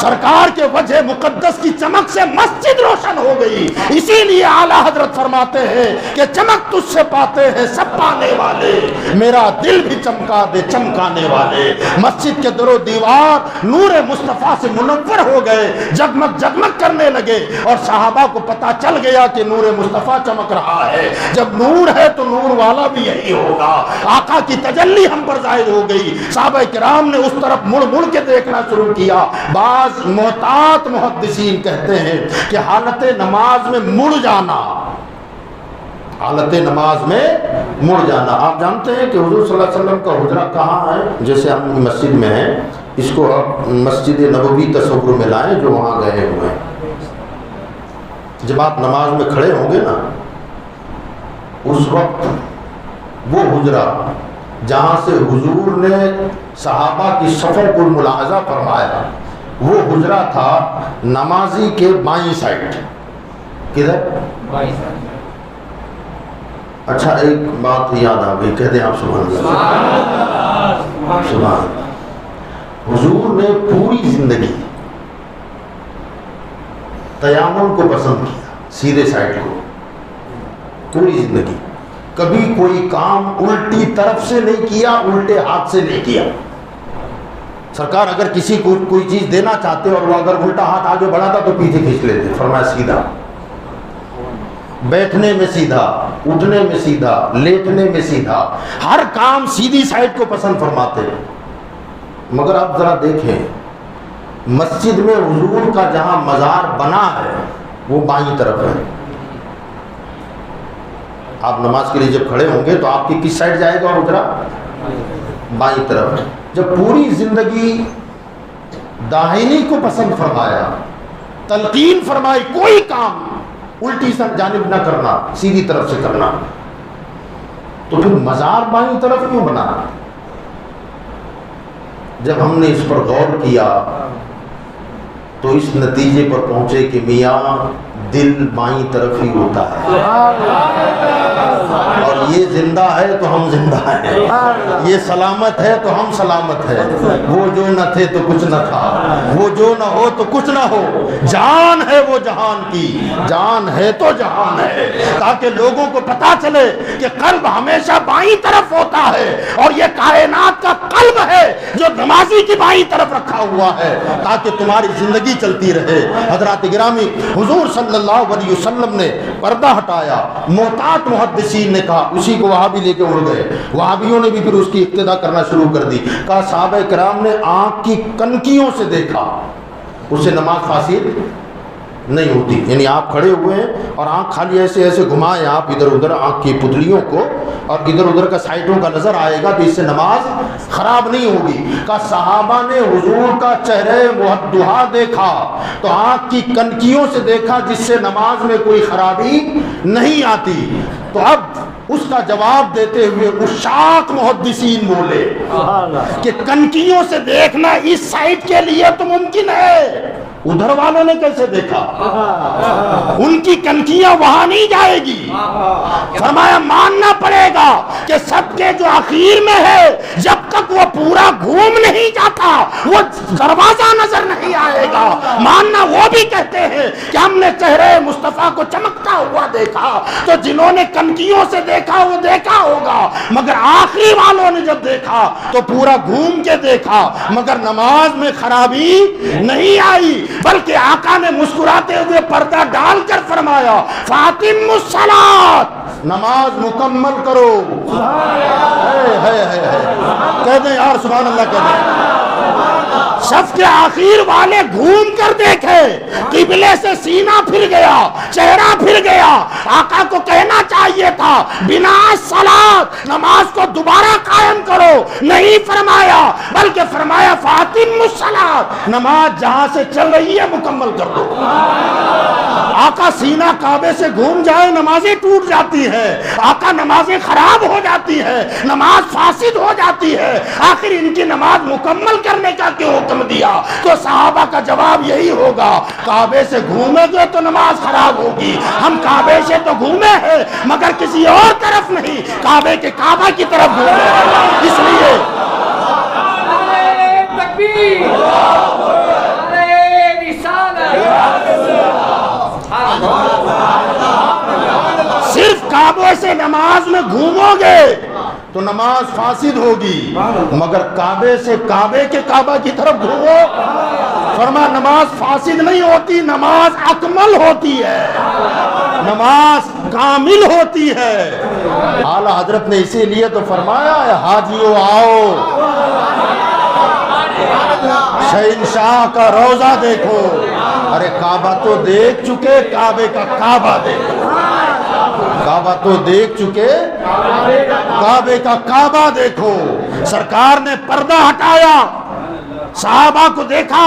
سرکار کے وجہ مقدس کی چمک سے مسجد روشن ہو گئی. اسی لیے اعلیٰ حضرت فرماتے ہیں کہ چمک تجھ سے پاتے ہیں سب پانے والے، میرا دل بھی چمکا دے چمکانے والے. مسجد کے در و دیوار نور مصطفیٰ سے منور ہو گئے، جگمگ جگمگ کرنے لگے اور صحابہ کو پتا چل گیا کہ نور مصطفیٰ چمک رہا ہے. جب نور ہے تو نور والا بھی یہی ہوگا. آقا کی تجلی ہم پر ظاہر ہو گئی. صحابہ کرام نے اس طرف مڑ مڑ کے دیکھنا شروع کیا. بعض محتاط محدثین کہتے ہیں کہ حالت نماز میں مڑ جانا، حالت نماز میں مڑ جانا. آپ جانتے ہیں کہ حضور صلی اللہ علیہ وسلم کا حجرہ کہاں ہے؟ جیسے ہم مسجد میں ہیں، اس کو آپ مسجد نبوی تصور میں لائیں جو وہاں گئے ہوئے ہیں. جب آپ نماز میں کھڑے ہوں گے نا، اس وقت وہ حجرہ جہاں سے حضور نے صحابہ کی صفوں کو ملاحظہ فرمایا، وہ حجرہ تھا نمازی کے بائیں سائڈ. کدھر؟ بائیں سائڈ. اچھا ایک بات یاد آ گئی، کہتے ہیں آپ سبحان اللہ. سبحان اللہ. حضور نے پوری زندگی تیامن کو پسند کیا، سیدھے سائڈ کو. پوری زندگی کبھی کوئی کام الٹی طرف سے نہیں کیا، الٹے ہاتھ سے نہیں کیا. سرکار اگر کسی کو کوئی چیز دینا چاہتے اور وہ اگر الٹا ہاتھ آگے بڑھاتا تو پیچھے کھینچ لیتے. فرمایا سیدھا، بیٹھنے میں سیدھا، اٹھنے میں سیدھا، لیٹنے میں سیدھا، ہر کام سیدھی سائڈ کو پسند فرماتے ہیں. مگر آپ ذرا دیکھیں مسجد میں حضور کا جہاں مزار بنا ہے وہ بائیں طرف ہے. آپ نماز کے لیے جب کھڑے ہوں گے تو آپ کی کس سائڈ جائے گا حجرہ؟ بائیں طرف. جب پوری زندگی داہنی کو پسند فرمایا، تلقین فرمائی کوئی کام الٹی سر جانب نہ کرنا، سیدھی طرف سے کرنا، تو پھر مزار بائیں طرف کیوں بنا؟ جب ہم نے اس پر غور کیا تو اس نتیجے پر پہنچے کہ میاں دل بائیں طرف ہی ہوتا ہے، اور یہ زندہ ہے تو ہم زندہ ہیں، یہ سلامت ہے تو ہم سلامت ہیں. وہ جو نہ تھے تو کچھ نہ تھا، وہ جو نہ ہو تو کچھ نہ ہو. جان ہے وہ جہان کی، جان ہے تو جہان ہے، تاکہ لوگوں کو پتا چلے کہ قلب ہمیشہ بائیں طرف ہوتا ہے اور یہ کائنات کا قلب ہے جو نمازی کی بائیں طرف رکھا ہوا ہے تاکہ تمہاری زندگی چلتی رہے. حضرات گرامی، حضور صلی اللہ علیہ وسلم نے پردہ ہٹایا. محتاط محدثین نے کہا، اسی کو وہاں بھی لے کے اڑ گئے. وہابیوں نے بھی پھر اس کی اقتدا کرنا شروع کر دی. کہا صحابہ کرام نے آنکھ کی کنکیوں سے دیکھا، اس سے نماز فاسد نہیں ہوتی. یعنی آپ کھڑے ہوئے ہیں اور آنکھ خالی ایسے ایسے گھمائیں آپ ادھر ادھر آنکھ کی پتلیوں کو، اور ادھر ادھر کا سائٹوں کا نظر آئے گا تو اس سے نماز خراب نہیں ہوگی. کہا صحابہ نے حضور کا چہرے محدھا دیکھا تو آنکھ کی کنکیوں سے دیکھا جس سے نماز میں کوئی خرابی نہیں آتی. تو اب اس کا جواب دیتے ہوئے عشاق محدثین بولے کہ کنکیوں سے دیکھنا اس سائٹ کے لیے تو ممکن ہے، ادھر والوں نے کیسے دیکھا؟ ان کی کنکیاں وہاں نہیں جائے گی۔ فرمایا ماننا پڑے گا کہ سب کے جو اخیر میں ہے جب تک وہ پورا گھوم نہیں جاتا وہ دروازہ نظر نہیں آئے گا۔ ماننا وہ بھی کہتے ہیں کہ ہم نے چہرے مصطفیٰ کو چمکتا ہوا دیکھا، تو جنہوں نے کنکیوں سے دیکھا وہ دیکھا ہوگا، مگر آخری والوں نے جب دیکھا تو پورا گھوم کے دیکھا، مگر نماز میں خرابی نہیں آئی، بلکہ آقا نے مسکراتے ہوئے پردہ ڈال کر فرمایا فاتم الصلاۃ، نماز مکمل کرو۔ کہہ دیں یار سبحان اللہ، کہہ دیں۔ صف کے آخر والے گھوم کر دیکھے، قبلے سے سینہ پھر گیا، چہرہ پھر گیا۔ آقا کو کہنا چاہیے تھا بنا صلاۃ، نماز کو دوبارہ قائم کرو، نہیں فرمایا، بلکہ فرمایا فاتم الصلاۃ، نماز جہاں سے چل رہی ہے مکمل کر دو۔ آقا سینہ کعبے سے گھوم جائے نمازیں ٹوٹ جاتی ہے، آقا نمازیں خراب ہو جاتی ہے، نماز فاسد ہو جاتی ہے، آخر ان کی نماز مکمل کرنے کا کیوں حکم دیا؟ تو صحابہ کا جواب یہی ہوگا کعبے سے گھومے گے تو نماز خراب ہوگی، ہم کعبے سے تو گھومے ہیں مگر کسی اور طرف نہیں، کعبے کے کعبہ کی طرف گھومے ہیں، اس لیے صرف کعبے سے نماز میں گھومو گے تو نماز فاسد ہوگی، مگر کعبے سے کعبے کے کعبہ کی طرف گھومو، فرما نماز فاسد نہیں ہوتی، نماز اکمل ہوتی ہے، نماز کامل ہوتی ہے۔ اعلیٰ حضرت نے اسی لیے تو فرمایا ہے حاجیوں آؤ شہنشاہ کا روضہ دیکھو۔ ارے کعبہ تو دیکھ چکے، کعبے کا کعبہ دیکھو، کعبہ تو دیکھ چکے، کعبے کا کعبہ دیکھو۔ سرکار نے پردہ ہٹایا، صحابہ کو دیکھا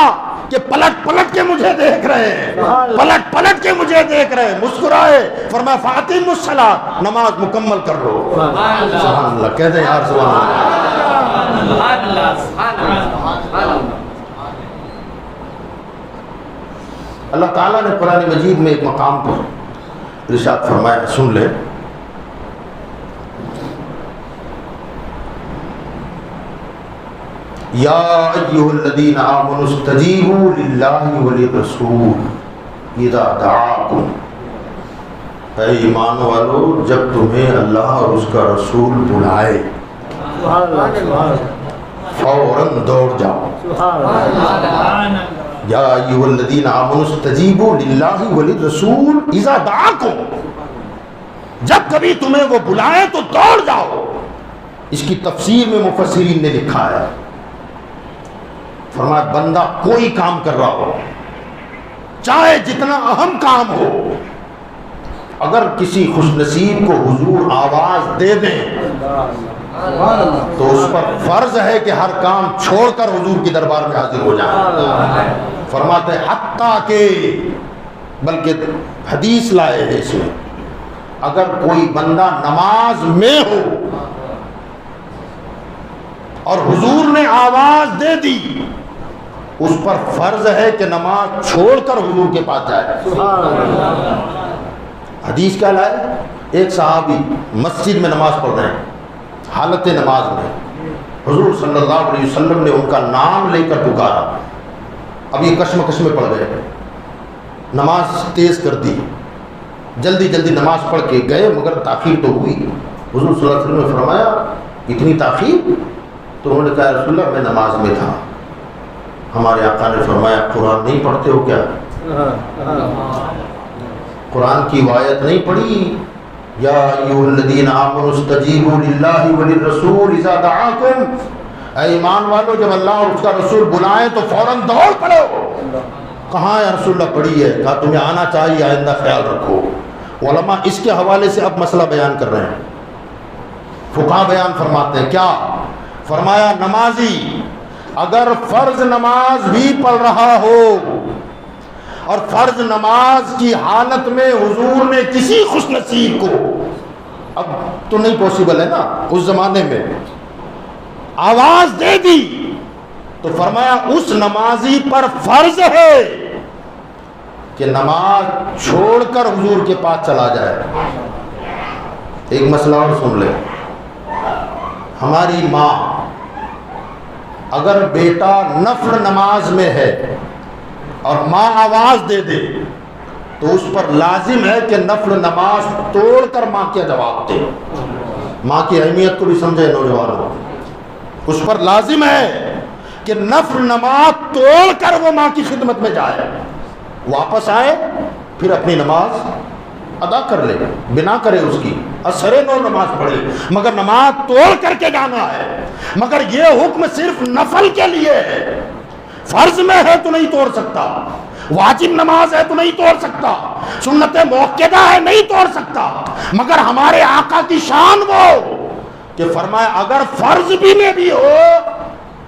کہ پلٹ پلٹ کے مجھے دیکھ رہے ہیں، پلٹ پلٹ کے مجھے دیکھ رہے ہیں، مسکرائے، فرمایا فاتم الصلاۃ، نماز مکمل کر لو۔ سبحان اللہ، کہہ دیں یار سبحان اللہ۔ اللہ تعالیٰ نے قرآن مجید میں ایک مقام پر ارشاد فرمایا، سن لے، یا ایھا الذین آمنوا استجیبوا للہ وللرسول اذا دعاکم، اے ایمان والو جب تمہیں اللہ اور اس کا رسول بلائے فوراً دوڑ جاؤ۔ یا ایھا الذین آمنوا استجیبوا للہ وللرسول اذا دعاکم، جب کبھی تمہیں وہ بلائیں تو دوڑ جاؤ۔ اس کی تفسیر میں مفسرین نے لکھا ہے، فرمایا بندہ کوئی کام کر رہا ہو، چاہے جتنا اہم کام ہو، اگر کسی خوش نصیب کو حضور آواز دے دیں تو اس پر فرض ہے کہ ہر کام چھوڑ کر حضور کی دربار میں حاضر ہو جائیں۔ فرماتے حتیٰ کہ، بلکہ حدیث لائے ہیں اس میں، اگر کوئی بندہ نماز میں ہو اور حضور نے آواز دے دی، اس پر فرض ہے کہ نماز چھوڑ کر حضور کے پاس جائے۔ حدیث کیا لائے؟ ایک صحابی مسجد میں نماز پڑھ رہے ہیں، حالت نماز میں حضور صلی اللہ علیہ وسلم نے ان کا نام لے کر پکارا، اب یہ کشمکش میں پڑ گئے، نماز تیز کر دی، جلدی جلدی نماز پڑھ کے گئے، مگر تاخیر تو ہوئی۔ حضور صلی اللہ علیہ وسلم نے فرمایا اتنی تاخیر؟ تو انہوں نے کہا رسول اللہ میں نماز میں تھا۔ ہمارے آقا نے فرمایا قرآن نہیں پڑھتے ہو کیا؟ قرآن کی آیت نہیں پڑھی؟ یا ایھا الذین آمنوا استجیبوا للہ وللرسول اذا دعاکم، اے ایمان والو جب اللہ اور اس کا رسول بلائیں تو فوراً دوڑ پڑو۔ کہاں ہے رسول اللہ؟ پڑھی ہے۔ کہا تمہیں آنا چاہیے، آئندہ خیال رکھو۔ علماء اس کے حوالے سے اب مسئلہ بیان کر رہے ہیں، فقہا بیان فرماتے ہیں کیا؟ فرمایا نمازی اگر فرض نماز بھی پڑھ رہا ہو اور فرض نماز کی حالت میں حضور نے کسی خوش نصیب کو اب تو نہیں پاسبل ہے نا، اس زمانے میں آواز دے دی تو فرمایا اس نمازی پر فرض ہے کہ نماز چھوڑ کر حضور کے پاس چلا جائے۔ ایک مسئلہ اور سن لیں، ہماری ماں اگر بیٹا نفل نماز میں ہے اور ماں آواز دے دے تو اس پر لازم ہے کہ نفل نماز توڑ کر ماں کا جواب دے۔ ماں کی اہمیت کو بھی سمجھے نوجوانوں، اس پر لازم ہے کہ نفل نماز توڑ کر وہ ماں کی خدمت میں جائے، واپس آئے پھر اپنی نماز ادا کر لے، بنا کرے اس کی اثر نو نماز پڑھے، مگر نماز توڑ کر کے جانا ہے۔ مگر یہ حکم صرف نفل کے لیے ہے، فرض میں ہے تو نہیں توڑ سکتا، واجب نماز ہے تو نہیں توڑ سکتا، سنت موقدہ ہے نہیں توڑ سکتا۔ مگر ہمارے آقا کی شان وہ کہ فرمایا اگر فرض بھی میں بھی ہو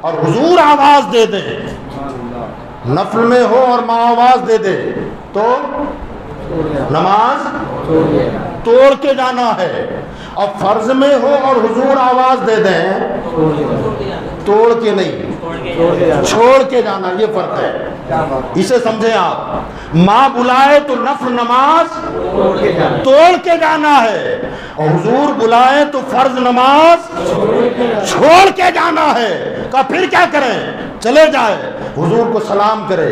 اور حضور آواز دے دے، نفل میں ہو اور ماں آواز دے دے تو نماز توڑ کے جانا ہے، اور فرض میں ہو اور حضور آواز دے دیں توڑ کے نہیں، چھوڑ کے جانا، یہ فرق ہے، اسے سمجھیں آپ۔ ماں بلائے تو نفل نماز توڑ کے جانا ہے، اور حضور بلائے تو فرض نماز چھوڑ کے جانا ہے۔ کہ پھر کیا کریں؟ چلے جائے، حضور کو سلام کرے،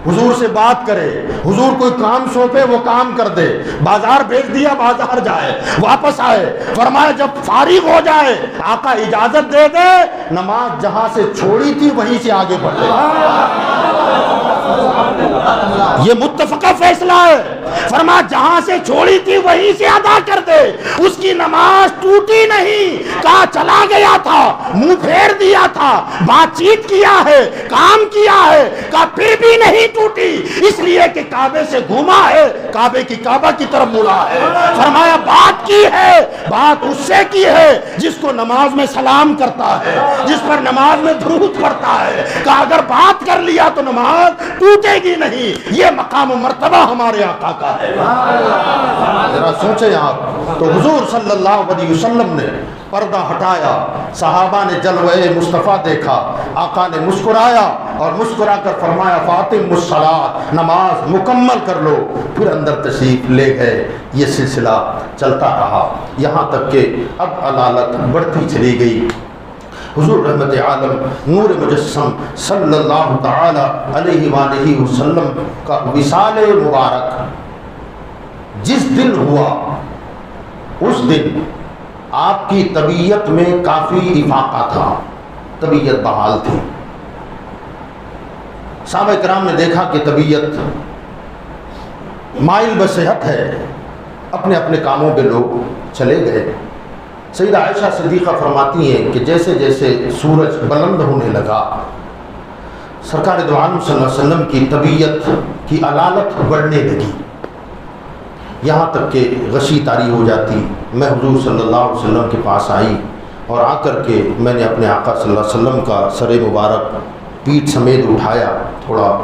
حضور سے بات کرے، حضور کوئی کام سونپے وہ کام کر دے، بازار بھیج دیا بازار جائے، واپس آئے، فرمایا جب فارغ ہو جائے آقا اجازت دے دے نماز جہاں سے چھوڑی تھی وہیں سے آگے بڑھ لے۔ یہ متفقہ فیصلہ ہے، فرمایا جہاں سے چھوڑی تھی وہیں سے ادا کر دے، اس کی نماز ٹوٹی نہیں، کہا چلا گیا تھا، منہ پھیر دیا تھا، بات چیت کیا ہے، کام کیا ہے، کہا پھر بھی نہیں ٹوٹی، اس لیے کہ کعبے سے گھوما ہے، کعبے کی کعبہ کی طرف مڑا ہے۔ فرمایا بات کی ہے، بات اس سے کی ہے جس کو نماز میں سلام کرتا ہے، جس پر نماز میں درود پڑھتا ہے، کہا اگر بات کر لیا تو نماز ٹوٹے گی نہیں۔ یہ مقام و مرتبہ ہمارے آقا کا ہے۔ ذرا سوچیں آپ، تو حضور صلی اللہ علیہ وسلم نے پردہ ہٹایا، صحابہ نے جلوہ مصطفیٰ دیکھا، آقا نے مسکرایا اور مسکرا کر فرمایا فاطم الصلاۃ، نماز مکمل کر لو، پھر اندر تشریف لے گئے۔ یہ سلسلہ چلتا رہا یہاں تک کہ اب علالت بڑھتی چلی گئی۔ حضور رحمت عالم نور مجسم صلی اللہ تعالی علیہ وآلہ وسلم کا وصال مبارک جس دن ہوا، اس دن آپ کی طبیعت میں کافی افاقہ تھا، طبیعت بحال تھی۔ صحابہ کرام نے دیکھا کہ طبیعت مائل بصحت ہے، اپنے اپنے کاموں پہ لوگ چلے گئے۔ سیدہ عائشہ صدیقہ فرماتی ہیں کہ جیسے جیسے سورج بلند ہونے لگا، سرکار دو عالم صلی اللہ علیہ وسلم کی طبیعت کی علالت بڑھنے لگی، یہاں تک کہ غشی طاری ہو جاتی۔ میں حضور صلی اللہ علیہ وسلم کے پاس آئی اور آ کر کے میں نے اپنے آقا صلی اللہ علیہ وسلم کا سر مبارک پیٹھ سمیت اٹھایا تھوڑا،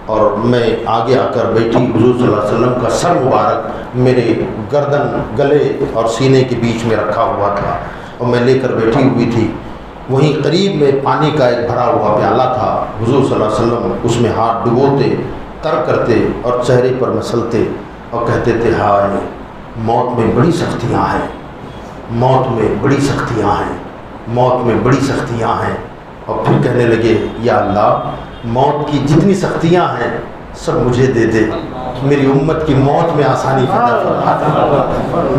اور میں آگے آ کر بیٹھی، حضور صلی اللہ علیہ وسلم کا سر مبارک میرے گردن، گلے اور سینے کے بیچ میں رکھا ہوا تھا، اور میں لے کر بیٹھی ہوئی تھی۔ وہیں قریب میں پانی کا ایک بھرا ہوا پیالہ تھا، حضور صلی اللہ علیہ وسلم اس میں ہاتھ ڈبوتے، تر کرتے اور چہرے پر مسلتے اور کہتے تھے ہائے موت میں بڑی سختیاں ہیں، موت میں بڑی سختیاں ہیں، موت میں بڑی سختیاں ہیں۔ اور پھر کہنے لگے یا اللہ موت کی جتنی سختیاں ہیں سب مجھے دے دے، میری امت کی موت میں آسانی پیدا فرما دے،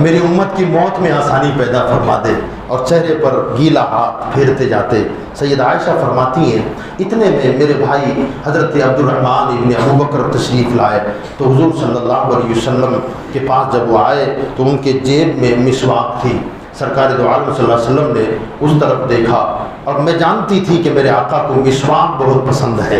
میری امت کی موت میں آسانی پیدا فرما دے۔ اور چہرے پر گیلا ہاتھ پھیرتے جاتے۔ سیدہ عائشہ فرماتی ہیں اتنے میں میرے بھائی حضرت عبد الرحمن ابن ابوبکر تشریف لائے، تو حضور صلی اللہ علیہ وسلم کے پاس جب وہ آئے تو ان کے جیب میں مسواک تھی۔ سرکار دو عالم صلی اللہ علیہ وسلم نے اس طرف دیکھا، اور میں جانتی تھی کہ میرے آقا کو مسواک بہت پسند ہے،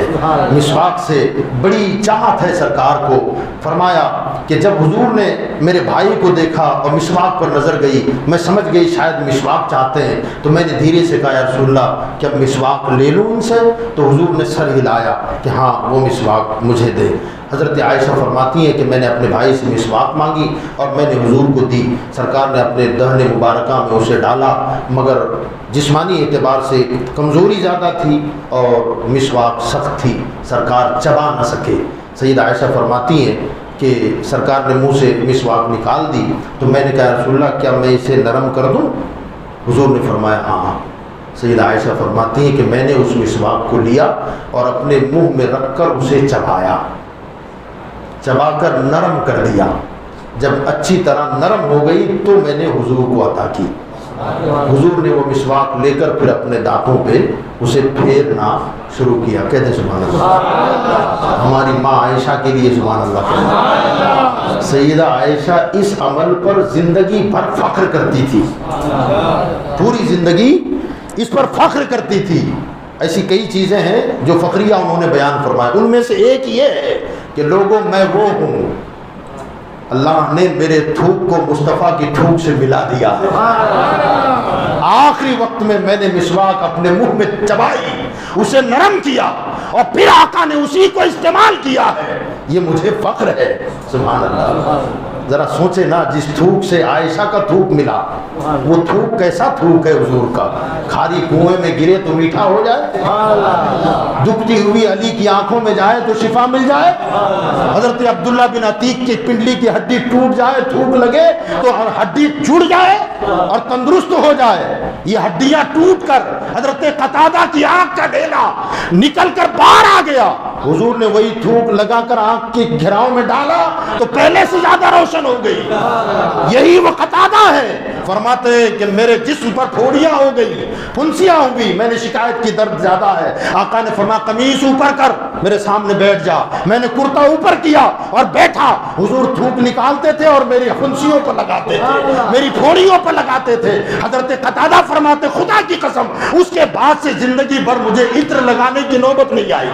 مسواک سے بڑی چاہت ہے سرکار کو۔ فرمایا کہ جب حضور نے میرے بھائی کو دیکھا اور مسواک پر نظر گئی، میں سمجھ گئی شاید مسواک چاہتے ہیں، تو میں نے دھیرے سے کہا یا رسول اللہ کہ اب مسواک لے لوں ان سے؟ تو حضور نے سر ہلایا کہ ہاں وہ مسواک مجھے دے۔ حضرت عائشہ فرماتی ہیں کہ میں نے اپنے بھائی سے مسواک مانگی اور میں نے حضور کو دی، سرکار نے اپنے دہن مبارکہ میں اسے ڈالا، مگر جسمانی اعتبار سے کمزوری زیادہ تھی اور مسواک سخت تھی، سرکار چبا نہ سکے۔ سیدہ عائشہ فرماتی ہیں کہ سرکار نے منہ سے مسواک نکال دی تو میں نے کہا رسول اللہ کیا میں اسے نرم کر دوں؟ حضور نے فرمایا ہاں۔ سیدہ عائشہ فرماتی ہیں کہ میں نے اس مسواک کو لیا اور اپنے منہ میں رکھ کر اسے چبایا، چبا کر نرم کر دیا، جب اچھی طرح نرم ہو گئی تو میں نے حضور کو عطا کی۔ حضور نے وہ مسواک لے کر پھر اپنے دانتوں پہ اسے پھیرنا شروع کیا۔ کہتے ہیں سبحان اللہ، ہماری ماں عائشہ کے لیے سبحان اللہ۔ سیدہ عائشہ اس عمل پر زندگی بھر فخر کرتی تھی، پوری زندگی اس پر فخر کرتی تھی۔ ایسی کئی چیزیں ہیں جو فخریہ انہوں نے بیان فرمائے، ان میں سے ایک یہ ہے کہ لوگوں میں وہ ہوں، اللہ نے میرے تھوک کو مصطفیٰ کی تھوک سے ملا دیا ہے۔ آخری وقت میں نے مسواک اپنے منہ میں چبائی، اسے نرم کیا اور پھر آقا نے اسی کو استعمال کیا ہے، یہ مجھے فخر ہے۔ سبحان اللہ، ذرا سوچے نا، جس تھوک سے عائشہ کا تھوک ملا، وہ تھوک کیسا تھوک ہے حضور کا؟ کھاری کنویں میں گرے تو میٹھا ہو جائے، دکھتی ہوئی علی کی آنکھوں میں جائے تو شفا مل جائے، حضرت عبداللہ بن عتیق کی پنڈلی کی ہڈی ٹوٹ جائے، تھوک لگے تو ہڈی جڑ جائے اور تندرست ہو جائے۔ یہ ہڈیاں ٹوٹ کر حضرت قتادہ کی آنکھ کا ڈھیلا نکل کر باہر آ گیا، حضور نے وہی تھوک لگا کر آنکھ کے گھراؤ میں ڈالا تو پہلے سے زیادہ روشن ہو گئی۔ یہی وہ قتادہ ہے، فرماتے ہیں کہ میرے جسم پر پھوڑیاں ہو گئی، پھنسیاں ہو گئی، میں نے شکایت کی درد زیادہ ہے۔ آقا نے فرمایا قمیص اوپر کر، میرے سامنے بیٹھ جا۔ میں نے کرتا اوپر کیا اور بیٹھا، حضور تھوک نکالتے تھے اور میری پھنسیوں پر لگاتے تھے، میری پھوڑیوں پر لگاتے تھے۔ حضرت قتادہ فرماتے خدا کی قسم اس کے بعد سے زندگی بھر مجھے عطر لگانے کی نوبت نہیں آئی،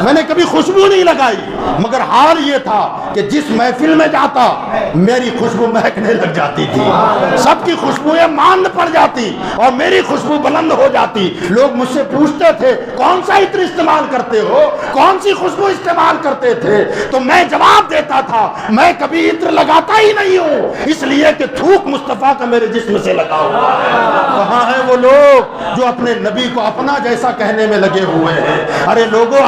میں نے کبھی خوشبو نہیں لگائی، مگر حال یہ تھا کہ جس محفل میں جاتا میری خوشبو مہکنے لگ جاتی تھی، سب کی خوشبوئیں ماند پڑ جاتی اور میری خوشبو بلند ہو جاتی۔ لوگ مجھ سے پوچھتے تھے کون سا عطر استعمال کرتے ہو، کون سی خوشبو استعمال کرتے تھے، تو میں جواب دیتا تھا میں کبھی عطر لگاتا ہی نہیں ہوں، اس لیے کہ تھوک مصطفیٰ کا میرے جسم سے لگا ہوا ہے۔ کہاں ہیں وہ لوگ جو اپنے نبی کو اپنا جیسا کہنے میں لگے ہوئے ہیں؟ ارے لوگوں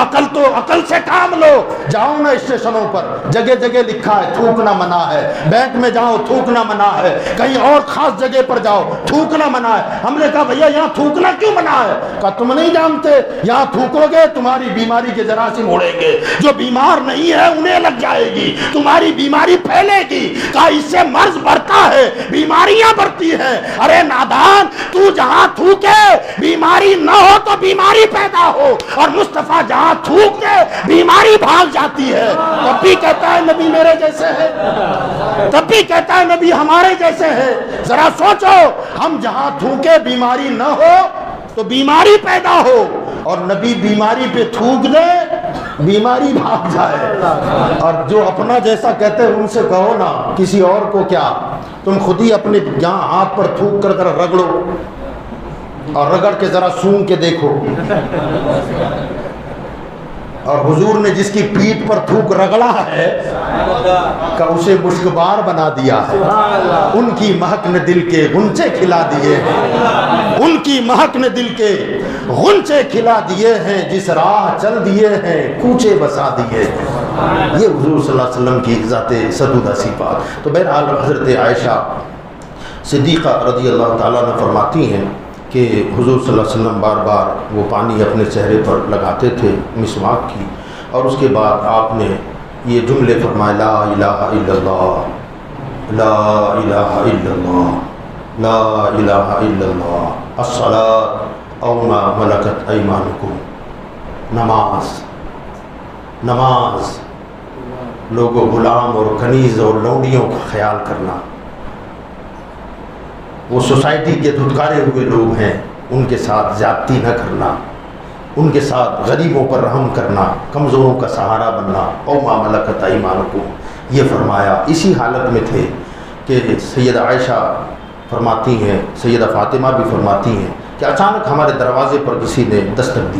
عقل سے کام لو، جاؤ نا اسٹیشنوں پر، جگہ جگہ لکھا ہے تھوکنا منع ہے، بینک میں جاؤ تھوکنا منع ہے، کہیں اور خاص جگہ پر جاؤ تھوکنا منع ہے۔ ہم نے کہا بھیا یہاں تھوکنا کیوں منع ہے؟ کہا تم نہیں جانتے، یہاں تھوکو گے تمہاری بیماری کے جراثیم اڑیں گے، جو بیمار نہیں ہے انہیں لگ جائے گی، تمہاری بیماری پھیلے گی۔ کہا اس سے مرض بڑھتا ہے، بیماریاں بڑھتی ہیں۔ ارے نادان، تو جہاں تھوکے بیماری نہ ہو تو بیماری پیدا ہو، اور مصطفیٰ جہاں تھوک دے بیماری بھاگ جاتی ہے۔ تب بھی کہتا ہے نبی میرے جیسے ہے، تب بھی کہتا ہے نبی ہمارے جیسے ہے۔ ذرا سوچو، ہم جہاں تھوکے بیماری نہ ہو تو بیماری پیدا ہو، اور نبی بیماری پہ تھوک دے بیماری بھاگ جائے۔ اور جو اپنا جیسا کہتے ہیں ان سے کہو نا، کسی اور کو کیا، تم خود ہی اپنے یہاں ہاتھ پر تھوک کر ذرا رگڑو، اور رگڑ کے ذرا سونگ کے دیکھو۔ اور حضور نے جس کی پیٹھ پر تھوک رگڑا ہے کہ اسے مشکبار بنا دیا ہے۔ ان کی مہک نے دل کے غنچے کھلا دیے ہیں، ان کی مہک نے دل کے غنچے کھلا دیے ہیں، جس راہ چل دیے ہیں کوچے بسا دیے ہیں۔ یہ حضور صلی اللہ علیہ وسلم کی ذات سدودہ صفات۔ تو بہرحال حضرت عائشہ صدیقہ رضی اللہ تعالیٰ عنہ فرماتی ہیں کہ حضور صلی اللہ علیہ وسلم بار بار وہ پانی اپنے چہرے پر لگاتے تھے مسواک کی، اور اس کے بعد آپ نے یہ جملے فرمائے، لا الہ الا اللہ، لا الہ الا اللہ، لا الہ الا اللہ، الصلاۃ او ما ملکت ایمانکم۔ نماز، نماز، لوگوں غلام اور کنیز اور لونڈیوں کا خیال کرنا، وہ سوسائٹی کے دھتکارے ہوئے لوگ ہیں ان کے ساتھ زیادتی نہ کرنا، ان کے ساتھ غریبوں پر رحم کرنا، کمزوروں کا سہارا بننا، او ما ملکت ایمانکم، یہ فرمایا۔ اسی حالت میں تھے کہ سیدہ عائشہ فرماتی ہیں، سیدہ فاطمہ بھی فرماتی ہیں کہ اچانک ہمارے دروازے پر کسی نے دستک دی۔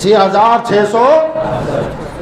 6600।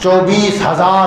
24,000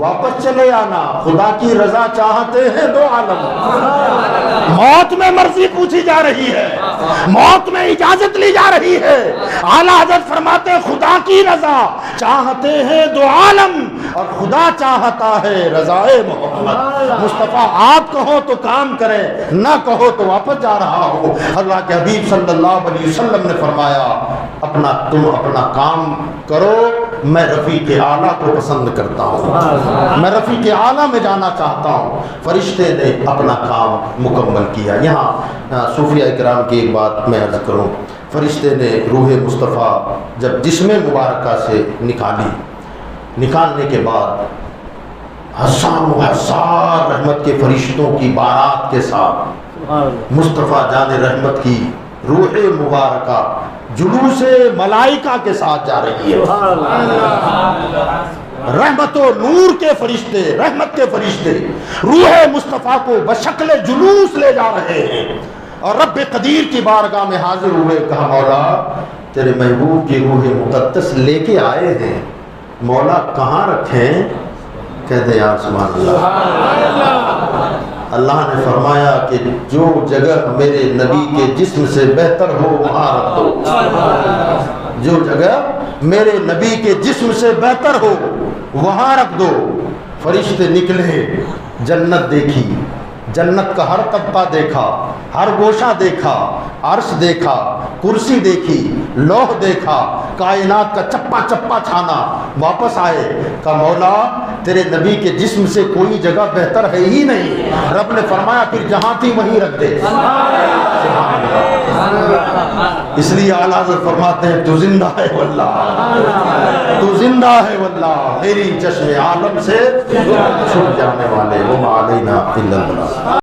واپس چلے آنا، خدا کی رضا چاہتے ہیں دو عالم۔ موت میں مرضی پوچھی جا رہی ہے، موت میں اجازت لی جا رہی ہے۔ اعلیٰ حضرت فرماتے ہیں خدا کی رضا چاہتے ہیں دو عالم، اور خدا چاہتا ہے رضائے محمد۔ مصطفیٰ آپ کہو تو کام کریں، نہ کہو تو واپس جا رہا ہو۔ اللہ کے حبیب صلی اللہ علیہ وسلم نے فرمایا تم اپنا کام کرو، میں رفیق اعلیٰ کو پسند کرتا ہوں، میں رفیق اعلیٰ میں جانا چاہتا ہوں۔ فرشتے نے اپنا کام مکمل کیا۔ یہاں صوفیہ اکرام کی ایک بات میں عرض کروں، فرشتے نے روح مصطفیٰ جب جسم مبارکہ سے نکالنے کے بعد ہزاروں ہزار رحمت کے فرشتوں کی بارات کے ساتھ مصطفیٰ جان رحمت کی روح مبارکہ جلوس ملائکہ کے ساتھ جا رہی ہے۔ رحمت و نور کے فرشتے، رحمت کے فرشتے روح مصطفیٰ کو بشکل جلوس لے جا رہے ہیں، اور رب قدیر کی بارگاہ میں حاضر ہوئے، کہا مولا تیرے محبوب کی روح مقدس لے کے آئے ہیں، مولا کہاں رکھیں؟ کہتے ہیں یا سبحان اللہ۔ اللہ نے فرمایا کہ جو جگہ میرے نبی کے جسم سے بہتر ہو وہاں رکھ دو، جو جگہ میرے نبی کے جسم سے بہتر ہو وہاں رکھ دو۔ فرشتے نکلے، جنت دیکھی، جنت کا ہر طبقہ دیکھا، ہر گوشہ دیکھا، عرش دیکھا، کرسی دیکھی، لوح دیکھا، کائنات کا چپا چپا چھانا۔ واپس آئے، کہا مولا تیرے نبی کے جسم سے کوئی جگہ بہتر ہے ہی نہیں۔ رب نے فرمایا پھر جہاں تھی وہیں رکھ دے۔ اس لیے اعلیٰ حضرت فرماتے ہیں تو زندہ ہے واللہ، تو زندہ ہے واللہ، میری چشم عالم سے چھپ جانے والے وہ علینا الا اللہ۔